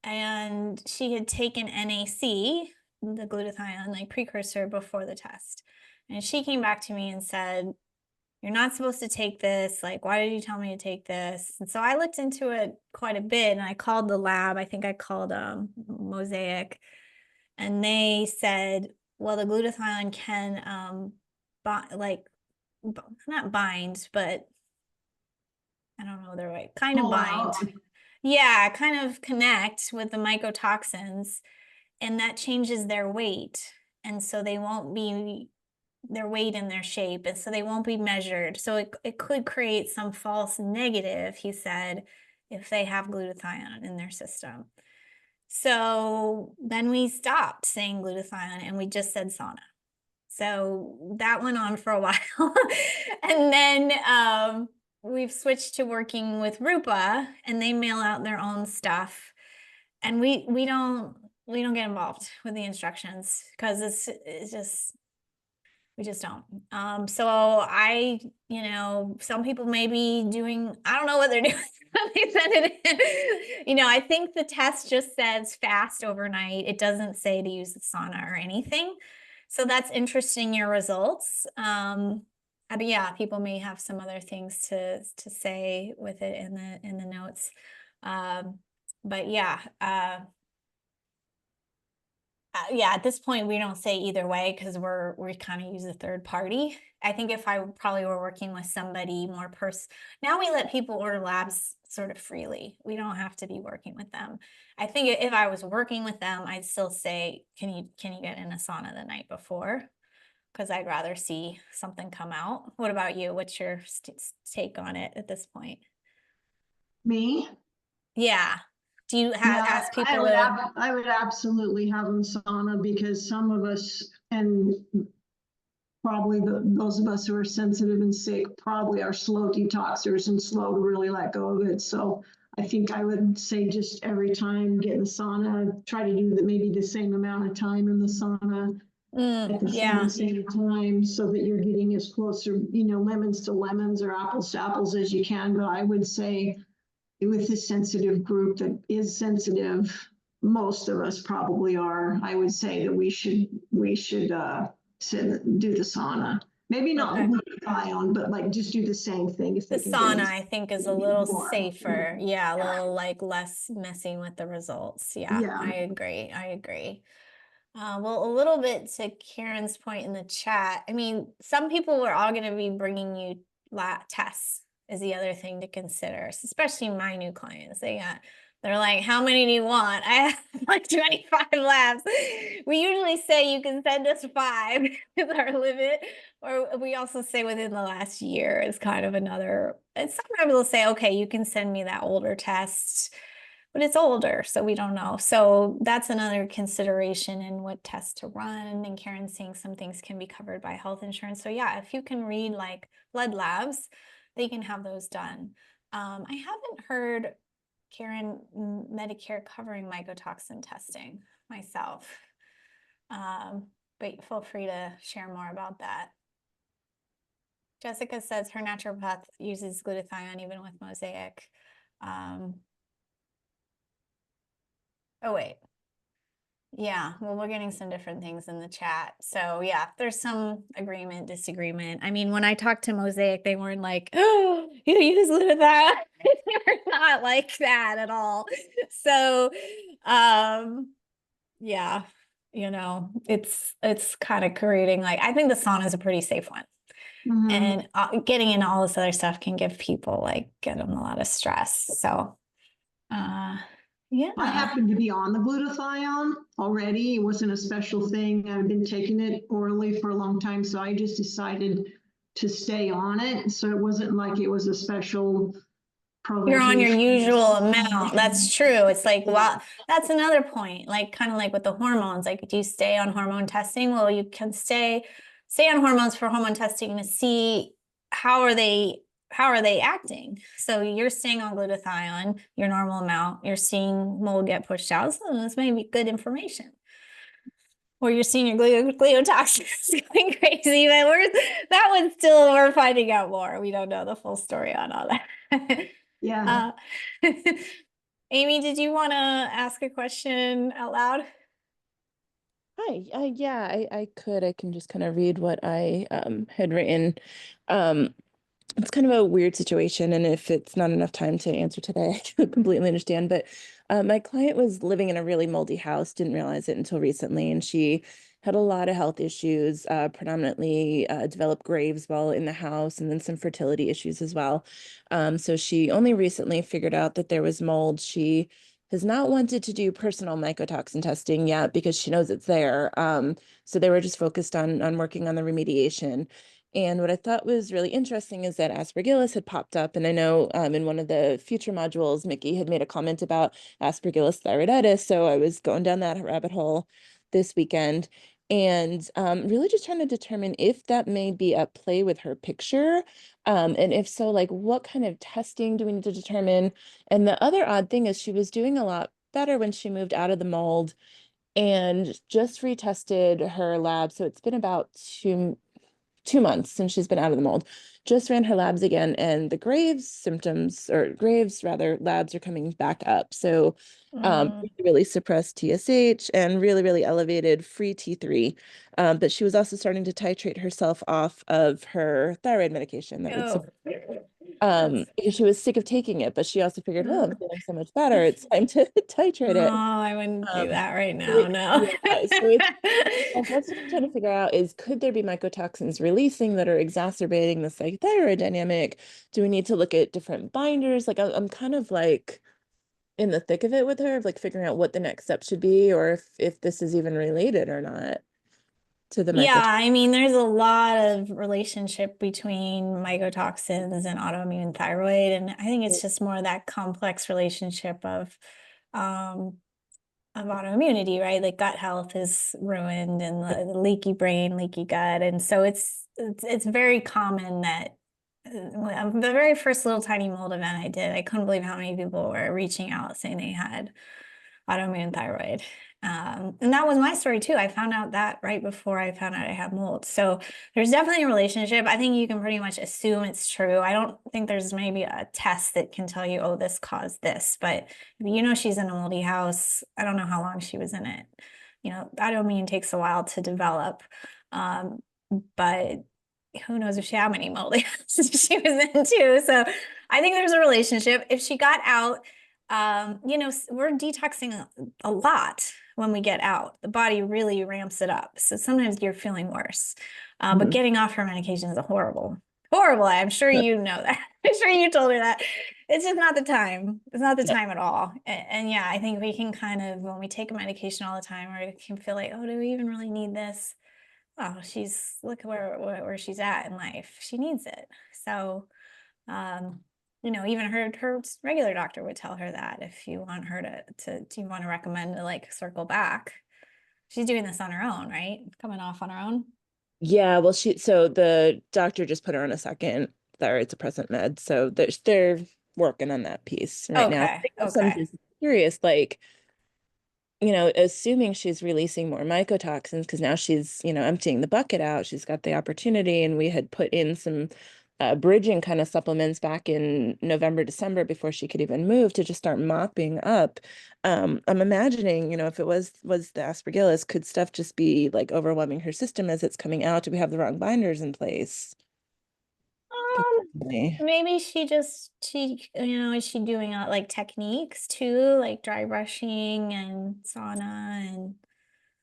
and she had taken NAC, the glutathione, like precursor, before the test. And she came back to me and said, you're not supposed to take this. Like, why did you tell me to take this? And so I looked into it quite a bit, and I called the lab. I think I called Mosaic, and they said, well, the glutathione can not bind, but I don't know the right kind of bind. Yeah, kind of connect with the mycotoxins, and that changes their weight. And so they won't be their weight and their shape, and so they won't be measured. So it could create some false negative, he said, if they have glutathione in their system. So then we stopped saying glutathione and we just said sauna. So that went on for a while. And then we've switched to working with Rupa, and they mail out their own stuff. And we don't get involved with the instructions because we just don't. So some people may be doing, I don't know what they're doing. They send it in. I think the test just says fast overnight. It doesn't say to use the sauna or anything. So that's interesting, your results. But yeah, people may have some other things to say with it in the notes. But yeah, yeah, at this point, we don't say either way because we kind of use a third party. I think if I probably were working with somebody more now we let people order labs sort of freely. We don't have to be working with them. I think if I was working with them, I'd still say, can you get in a sauna the night before? Because I'd rather see something come out. What about you? What's your take on it at this point? Me? Yeah. Do you ask people I would absolutely have them sauna, because some of us, and probably those of us who are sensitive and sick, probably are slow detoxers and slow to really let go of it. So I think I would say just every time get in the sauna, try to do maybe the same amount of time in the sauna at the same time, so that you're getting as closer, lemons to lemons or apples to apples as you can. But I would say with this sensitive group that is sensitive, most of us probably are, I would say that we should do the sauna. Maybe not glutathione, but like just do the same thing. The sauna, I think, is a little safer. Yeah, a little like less messing with the results. Yeah, I agree. Well, a little bit to Karen's point in the chat. I mean, some people are all going to be bringing you tests is the other thing to consider, especially my new clients. They're like, how many do you want? I have like 25 labs. We usually say you can send us 5 is our limit. Or we also say within the last year is kind of another. And sometimes they'll say, okay, you can send me that older test, but it's older, so we don't know. So that's another consideration in what tests to run. And Karen's saying some things can be covered by health insurance. So yeah, if you can read like blood labs, they can have those done. I haven't heard, Karen, Medicare covering mycotoxin testing myself. But feel free to share more about that. Jessica says her naturopath uses glutathione even with Mosaic. Oh, wait. Yeah, well, we're getting some different things in the chat. So yeah, there's some agreement, disagreement. I mean, when I talked to Mosaic, they weren't like, oh, you use glutathione. They're not like that at all. So, yeah, you know, it's kind of creating like, I think the sauna is a pretty safe one. And getting into all this other stuff can give people like, get them a lot of stress. So, yeah. I happened to be on the glutathione already. It wasn't a special thing. I've been taking it orally for a long time, so I just decided to stay on it. So it wasn't like it was a special You're on your provocation. usual amount. That's true. It's like, well, that's another point. Like kind of like with the hormones. Like, do you stay on hormone testing? Well, you can stay on hormones for hormone testing to see how are they acting. So you're staying on glutathione, your normal amount. You're seeing mold get pushed out. So this may be good information. Or you're seeing your gliotoxins going crazy, but we're finding out more. We don't know the full story on all that. Yeah. Amy, did you want to ask a question out loud? Hi, yeah, I could. I can just kind of read what I had written. It's kind of a weird situation, and if it's not enough time to answer today, I can completely understand. But my client was living in a really moldy house, didn't realize it until recently, and she had a lot of health issues, predominantly developed Graves while in the house, and then some fertility issues as well. So she only recently figured out that there was mold. She has not wanted to do personal mycotoxin testing yet because she knows it's there. So they were just focused on working on the remediation. And what I thought was really interesting is that aspergillus had popped up. And I know in one of the future modules, Mickey had made a comment about aspergillus thyroiditis. So I was going down that rabbit hole this weekend and really just trying to determine if that may be at play with her picture. And if so, like what kind of testing do we need to determine? And the other odd thing is she was doing a lot better when she moved out of the mold and just retested her lab. So it's been about 2 months since she's been out of the mold, just ran her labs again, and the Graves labs are coming back up. So really suppressed TSH and really elevated free T3. But she was also starting to titrate herself off of her thyroid medication that would support because she was sick of taking it, but she also figured, well, I'm feeling so much better. It's time to titrate it. Oh, I wouldn't do that right now. No. Yeah, so that's what I'm trying to figure out is could there be mycotoxins releasing that are exacerbating the thyroid dynamic? Do we need to look at different binders? Like I'm kind of like in the thick of it with her, of like figuring out what the next step should be, or if this is even related or not to the Yeah, I mean, there's a lot of relationship between mycotoxins and autoimmune thyroid, and I think it's just more that complex relationship of autoimmunity, right? Like gut health is ruined, and the leaky brain, leaky gut, and so it's very common that the very first little tiny mold event I did, I couldn't believe how many people were reaching out saying they had autoimmune thyroid. And that was my story too. I found out that right before I found out I had mold. So there's definitely a relationship. I think you can pretty much assume it's true. I don't think there's maybe a test that can tell you, oh, this caused this. But if you know she's in a moldy house, I don't know how long she was in it. You know, autoimmune takes a while to develop. But who knows if how many moldy houses she was in too. So I think there's a relationship. If she got out, you know, we're detoxing a lot when we get out. The body really ramps it up. So sometimes you're feeling worse. But getting off her medication is horrible. I'm sure you know that. I'm sure you told her that. It's just not the time. It's not the time at all. And yeah, I think we can kind of, when we take a medication all the time, or it can feel like, oh, do we even really need this? Oh, look at where she's at in life. She needs it. So, you know, even her regular doctor would tell her that if you want her do you want to recommend to like circle back? She's doing this on her own, right? Coming off on her own. Yeah, well, so the doctor just put her on a second thyroid suppressant med, so they're working on that piece right now. Okay. I'm just curious, like, you know, assuming she's releasing more mycotoxins because now she's, you know, emptying the bucket out, she's got the opportunity, and we had put in some bridging kind of supplements back in November, December before she could even move to just start mopping up. I'm imagining, you know, if it was the aspergillus, could stuff just be like overwhelming her system as it's coming out? Do we have the wrong binders in place? Maybe she, you know, is she doing like techniques too, like dry brushing and sauna and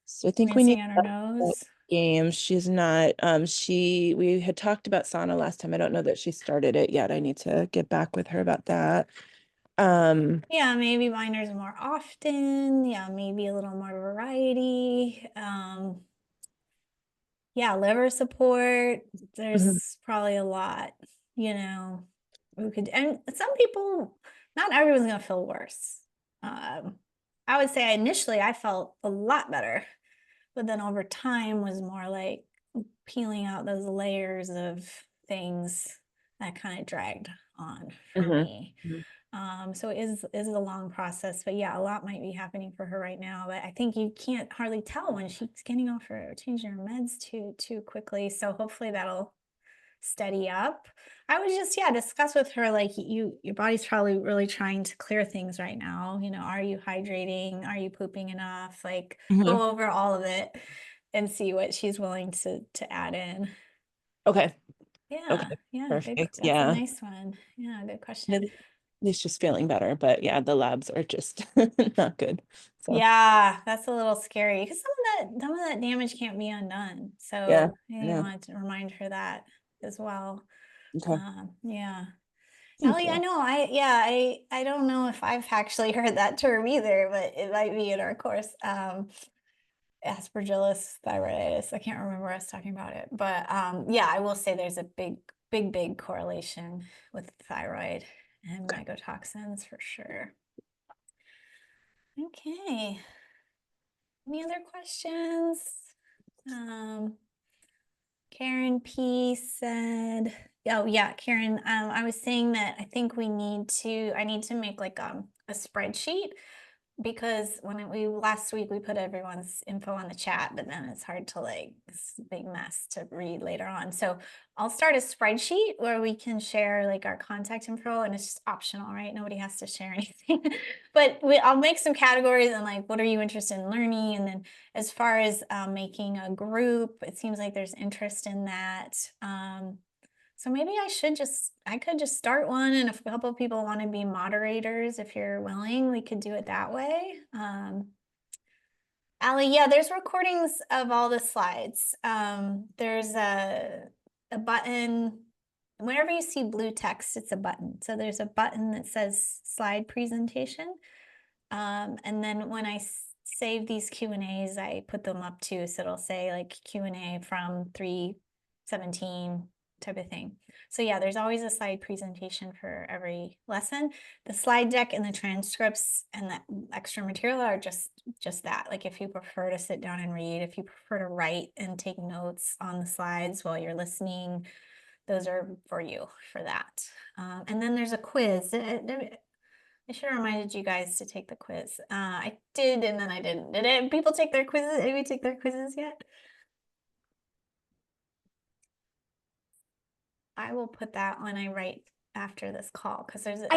so I think we rinsing need out her nose? games. She's not, we had talked about sauna last time. I don't know that she started it yet. I need to get back with her about that. Yeah, maybe binders more often. Yeah, maybe a little more variety. Yeah, liver support. There's probably a lot, you know, we could, and some people, not everyone's gonna feel worse. I would say initially I felt a lot better, but then over time was more like peeling out those layers of things that kind of dragged on for me. So it is a long process, but yeah, a lot might be happening for her right now. But I think you can't hardly tell when she's getting off her changing her meds too quickly. So hopefully that'll steady up. I would just discuss with her, like, your body's probably really trying to clear things right now. You know, are you hydrating? Are you pooping enough? Like, go over all of it and see what she's willing to add in. Okay. Yeah. Okay. Yeah. Perfect. That's a nice one. Yeah. Good question. It's just feeling better, but yeah, the labs are just not good. So yeah, that's a little scary because some of that damage can't be undone. So yeah, you wanted to remind her that as well. okay. Yeah. Thank Ellie, you. I know I don't know if I've actually heard that term either, but it might be in our course. Aspergillus thyroiditis. I can't remember us talking about it, but yeah, I will say there's a big correlation with thyroid and mycotoxins for sure. Okay. Any other questions? Karen P said, oh yeah, Karen, I was saying that I think I need to make like a spreadsheet, because last week we put everyone's info on the chat, but then it's hard to it's a big mess to read later on. So I'll start a spreadsheet where we can share like our contact info, and it's just optional, right? Nobody has to share anything, but I'll make some categories and like, what are you interested in learning? And then as far as making a group, it seems like there's interest in that. So maybe I could just start one, and if a couple of people want to be moderators, if you're willing, we could do it that way. Allie, yeah, there's recordings of all the slides. There's a button. Whenever you see blue text, it's a button. So there's a button that says slide presentation. And then when I save these Q&As, I put them up too. So it'll say like Q&A from 317 type of thing. So yeah, there's always a slide presentation for every lesson. The slide deck and the transcripts and that extra material are just that. Like, if you prefer to sit down and read, if you prefer to write and take notes on the slides while you're listening, those are for you for that. And then there's a quiz. I should have reminded you guys to take the quiz. I did, and then I didn't. Did people take their quizzes? Anybody take their quizzes yet? I will put that when I write after this call, because there's a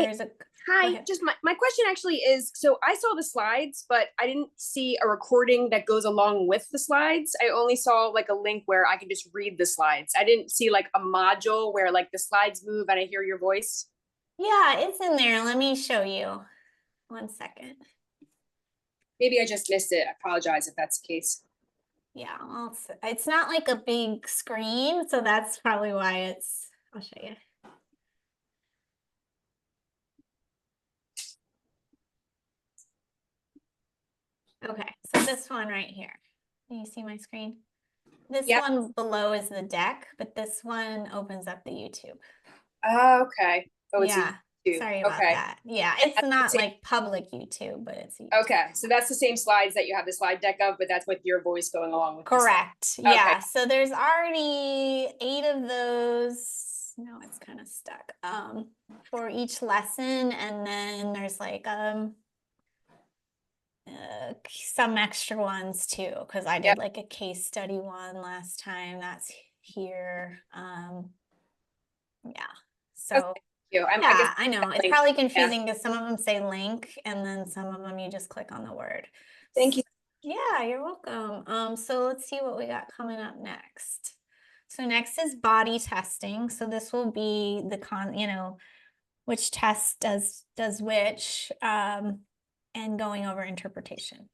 hi. Just my question actually is, so I saw the slides, but I didn't see a recording that goes along with the slides. I only saw like a link where I could just read the slides. I didn't see like a module where like the slides move and I hear your voice. Yeah, it's in there. Let me show you. 1 second. Maybe I just missed it. I apologize if that's the case. Yeah, well, it's not like a big screen, so that's probably why I'll show you. Okay, so this one right here. Can you see my screen? This one below is the deck, but this one opens up the YouTube. Okay. Oh, it's yeah. YouTube. Sorry about that. Yeah, it's not like public YouTube, but it's YouTube. Okay, so that's the same slides that you have the slide deck of, but that's with your voice going along with. Correct. Yeah. So there's already 8 of those. No, it's kind of stuck. For each lesson, and then there's like some extra ones too, because I did like a case study one last time. That's here. Yeah. So I know it's probably confusing because some of them say link and then some of them you just click on the word. Thank you. Yeah, you're welcome. So let's see what we got coming up next. So next is body testing. So this will be the which test does which, and going over interpretation.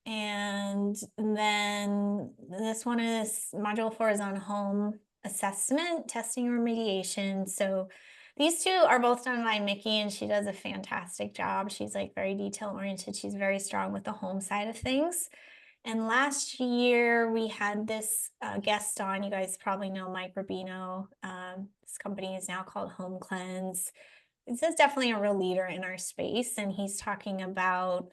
And then this one is module 4 is on home assessment, testing, remediation. So these two are both done by Mickey, and she does a fantastic job. She's like very detail oriented. She's very strong with the home side of things. And last year we had this guest on. You guys probably know Mike Rubino. This company is now called Home Cleanse. This is definitely a real leader in our space, and he's talking about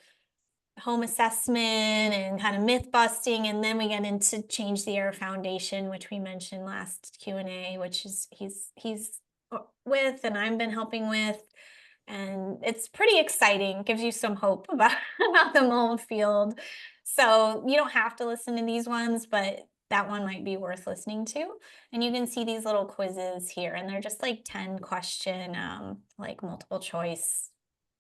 home assessment and kind of myth busting, and then we get into Change the Air Foundation, which we mentioned last Q&A, which is he's with and I've been helping with, and it's pretty exciting. Gives you some hope about the mold field. So you don't have to listen to these ones, but that one might be worth listening to. And you can see these little quizzes here, and they're just like 10-question, like multiple choice,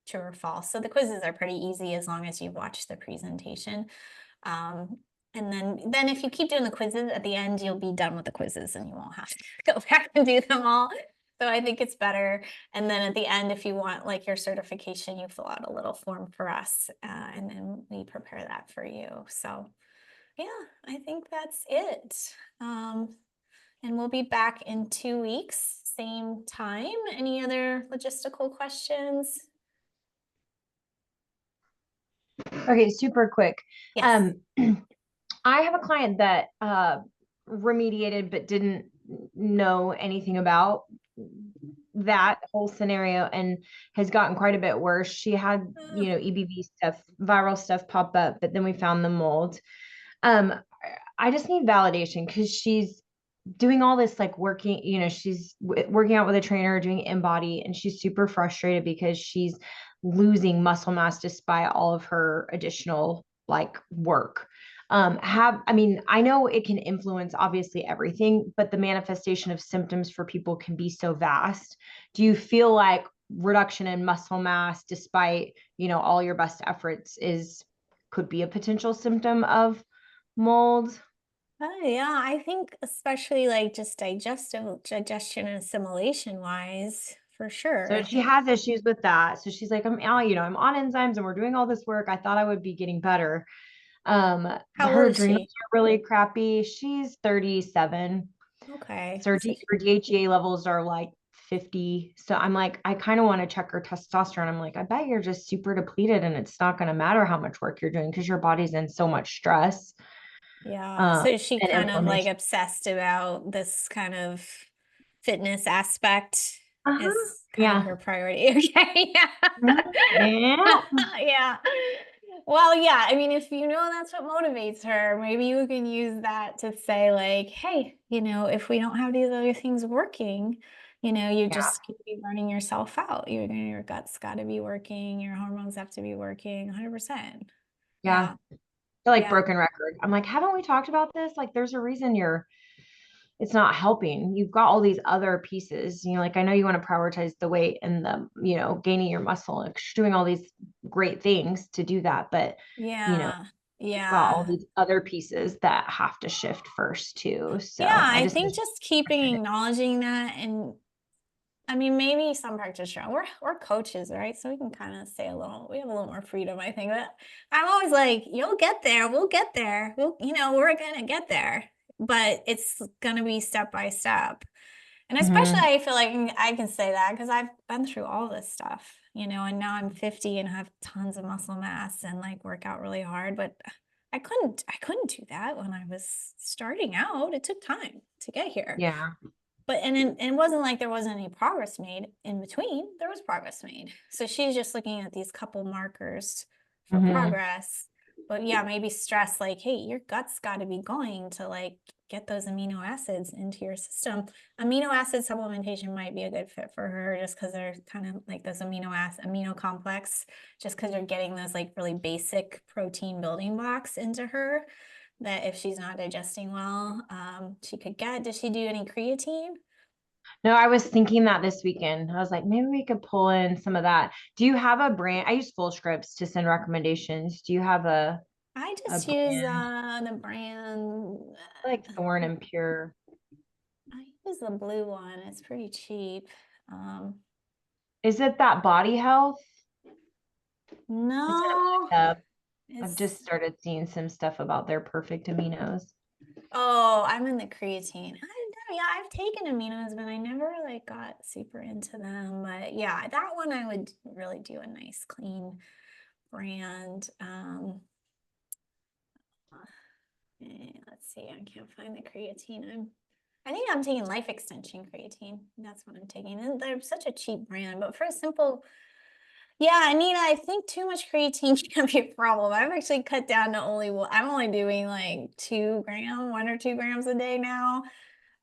true or false. So the quizzes are pretty easy as long as you've watched the presentation. And then if you keep doing the quizzes at the end, you'll be done with the quizzes and you won't have to go back and do them all. So I think it's better. And then at the end, if you want like your certification, you fill out a little form for us, and then we prepare that for you. So yeah, I think that's it. And we'll be back in 2 weeks, same time. Any other logistical questions? Okay, super quick. Yes. I have a client that remediated but didn't know anything about that whole scenario and has gotten quite a bit worse. She had, EBV stuff, viral stuff pop up, but then we found the mold. I just need validation because she's doing all this like working, she's working out with a trainer, doing InBody, and she's super frustrated because she's losing muscle mass despite all of her additional like work. I know it can influence obviously everything, but the manifestation of symptoms for people can be so vast. Do you feel like reduction in muscle mass despite, all your best efforts could be a potential symptom of mold? Yeah, I think especially like just digestion and assimilation wise, for sure. So she has issues with that. So she's like, I'm on enzymes and we're doing all this work. I thought I would be getting better. How her old is adrenals she? are really crappy. She's 37. Okay. So her DHEA levels are like 50. So I'm like, I kind of want to check her testosterone. I'm like, I bet you're just super depleted and it's not going to matter how much work you're doing because your body's in so much stress. Yeah. So she and kind of like inflammation. obsessed about this kind of fitness aspect is kind of her priority. Okay. Yeah. Yeah. Well, yeah. I mean, if that's what motivates her, maybe you can use that to say like, hey, if we don't have these other things working, you just could be burning yourself out. Your guts got to be working. Your hormones have to be working 100%. Yeah. They're like broken record. I'm like, haven't we talked about this? Like, there's a reason it's not helping. You've got all these other pieces, like, I know you want to prioritize the weight and the, gaining your muscle, like doing all these great things to do that. But, you've got all these other pieces that have to shift first too. So I think just keeping acknowledging that and I mean, maybe some practitioners, we're coaches, right? So we can kind of say we have a little more freedom, I think. But I'm always like, you'll get there, we'll get there. We're gonna get there. But it's gonna be step by step. And especially I feel like I can say that because I've been through all this stuff, and now I'm 50 and have tons of muscle mass and like work out really hard. But I couldn't do that when I was starting out. It took time to get here. Yeah. But it wasn't like there wasn't any progress made in between. There was progress made. So she's just looking at these couple markers for progress. But yeah, maybe stress like, hey, your gut's got to be going to like get those amino acids into your system. Amino acid supplementation might be a good fit for her just because they're kind of like those amino complex, just because you're getting those like really basic protein building blocks into her that if she's not digesting well, she could get. Did she do any creatine? No, I was thinking that this weekend. I was like, maybe we could pull in some of that. Do you have a brand? I use Fullscripts to send recommendations. Do you have I just use the brand like Thorn and Pure? I use the blue one. It's pretty cheap. Is it that Body Health? No, I've just started seeing some stuff about their perfect aminos. Oh, I'm in the creatine. Yeah, I've taken aminos, but I never like got super into them. But yeah, that one I would really do a nice clean brand. Let's see, I can't find the creatine. I think I'm taking Life Extension creatine. That's what I'm taking. And they're such a cheap brand, but for a simple, yeah, Anita, I think too much creatine can be a problem. I've actually cut down to I'm only doing like 1 or 2 grams a day now.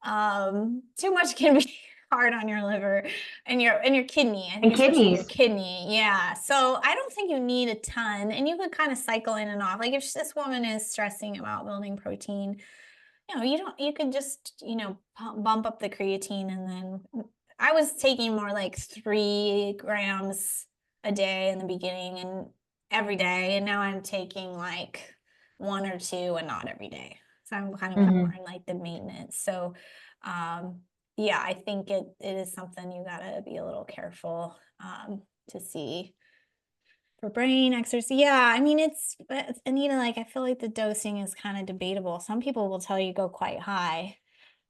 Too much can be hard on your liver and your kidney. I think especially your kidney. Yeah. So I don't think you need a ton, and you could kind of cycle in and off. Like if this woman is stressing about building protein, you could just, bump up the creatine, and then I was taking more like 3 grams a day in the beginning and every day, and now I'm taking like 1 or 2 and not every day. So I'm kind of more in like the maintenance. So yeah, I think it is something you gotta be a little careful to see. For brain exercise, yeah, I mean, it's Anita, like I feel like the dosing is kind of debatable. Some people will tell you go quite high.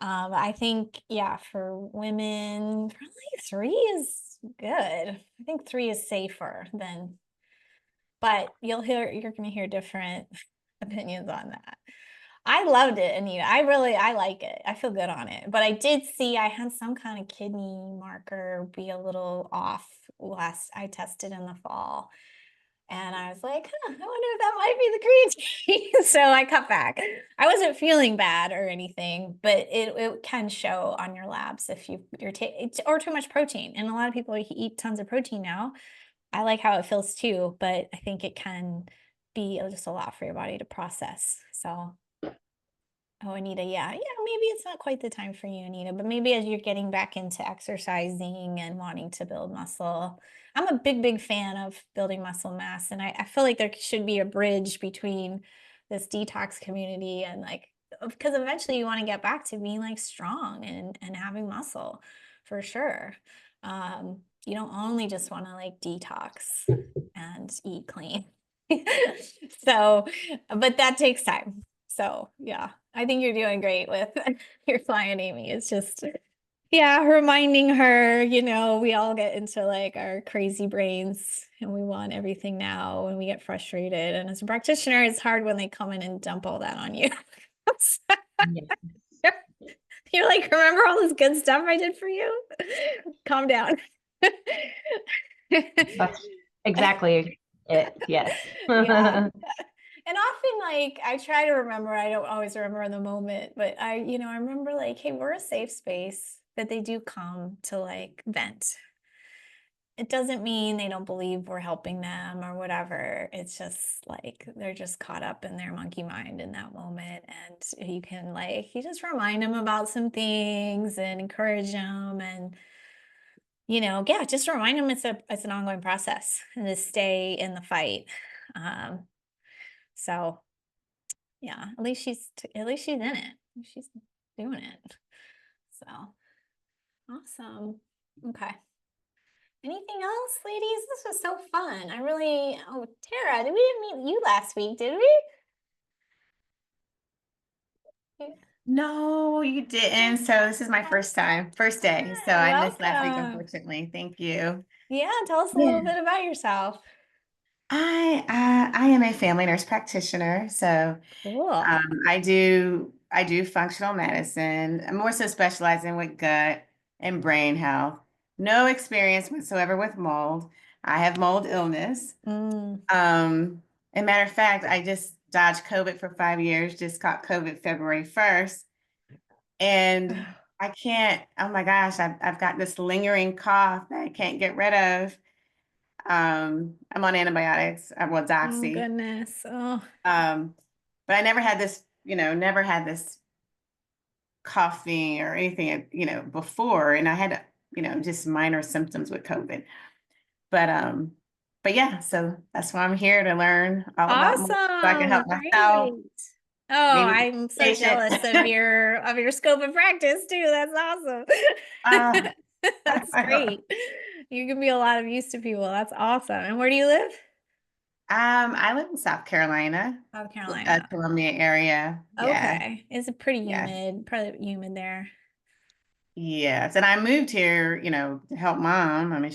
I think, yeah, for women, probably 3 is good. I think 3 is safer but you're gonna hear different opinions on that. I loved it, Anita. I like it. I feel good on it. But I did see I had some kind of kidney marker be a little off last I tested in the fall. And I was like, I wonder if that might be the creatine. So I cut back. I wasn't feeling bad or anything, but it can show on your labs if you're taking or too much protein. And a lot of people eat tons of protein now. I like how it feels too, but I think it can be just a lot for your body to process. So, oh, Anita, yeah, maybe it's not quite the time for you, Anita, but maybe as you're getting back into exercising and wanting to build muscle. I'm a big fan of building muscle mass, and I feel like there should be a bridge between this detox community and like, because eventually you want to get back to being like strong and having muscle for sure. You don't only just want to like detox and eat clean. So, but that takes time. So yeah, I think you're doing great with your client, Amy. It's just, yeah, reminding her, we all get into like our crazy brains and we want everything now and we get frustrated. And as a practitioner, it's hard when they come in and dump all that on you. You're like, remember all this good stuff I did for you? Calm down. That's exactly it. Yes. Yeah. And often, like, I try to remember, I don't always remember in the moment, but I remember like, hey, we're a safe space that they do come to like vent. It doesn't mean they don't believe we're helping them or whatever. It's just like, they're just caught up in their monkey mind in that moment. And you just remind them about some things and encourage them and, yeah, just remind them it's an ongoing process and to stay in the fight. So yeah, at least she's in it. She's doing it. So awesome. Okay. Anything else, ladies? This was so fun. Oh, Tara, we didn't meet you last week, did we? No, you didn't. So this is my first day. So I missed last week, Welcome. unfortunately. Thank you. Yeah, tell us a Yeah. little bit about yourself. I am a family nurse practitioner. So Cool. I do functional medicine. I'm more so specializing with gut and brain health. No experience whatsoever with mold. I have mold illness. And matter of fact, I just dodged COVID for 5 years, just caught COVID February 1st. And I can't, oh my gosh, I've got this lingering cough that I can't get rid of. I'm on antibiotics, well, Oh, Doxy. goodness. Oh. But I never had this, never had this coughing or anything, before. And I had, just minor symptoms with COVID. But yeah, so that's why I'm here to learn all about more so I can help Awesome. myself. Great. Oh, Maybe I'm so patient. jealous of your scope of practice too. That's awesome. That's great. You can be a lot of use to people. That's awesome. And where do you live? I live in South Carolina. South Carolina. Columbia area. Yeah. Okay. It's pretty Yeah. humid, probably humid there. Yes. And I moved here, to help mom. I mean,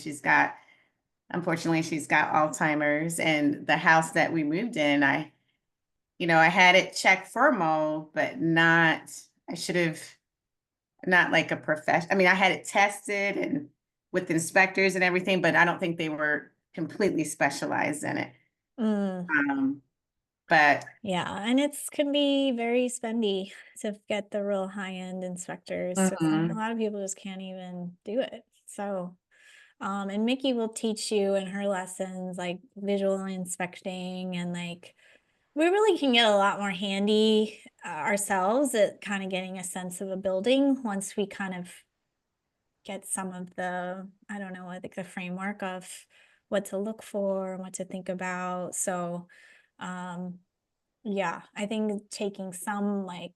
unfortunately, she's got Alzheimer's, and the house that we moved in, I had it checked for mold, but I should have not like a professional. I mean, I had it tested and with inspectors and everything, but I don't think they were completely specialized in it. But yeah, and can be very spendy to get the real high-end inspectors. So a lot of people just can't even do it. So, and Mickey will teach you in her lessons like visual inspecting, and like we really can get a lot more handy ourselves at kind of getting a sense of a building once we kind of get some of the, I don't know, I think the framework of what to look for and what to think about. So, yeah, I think taking some like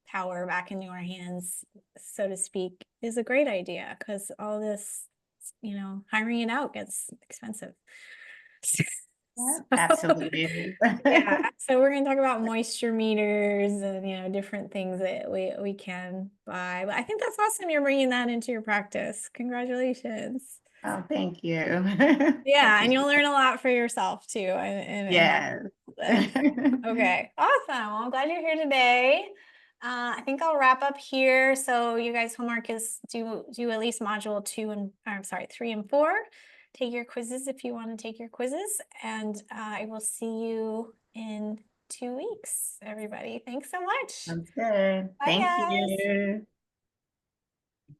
power back into our hands, so to speak, is a great idea because all this, hiring it out gets expensive. absolutely. Yeah, so we're going to talk about moisture meters and different things that we can buy. But I think that's awesome you're bringing that into your practice. Congratulations. Oh, thank you. Yeah, and you'll learn a lot for yourself too. Yes. Okay, awesome. Well, I'm glad you're here today. I think I'll wrap up here. So you guys' homework is do at least module 3 and 4. Take your quizzes if you want to take your quizzes, and I will see you in 2 weeks, everybody. Thanks so much. Sounds good. Bye, Thank guys. you.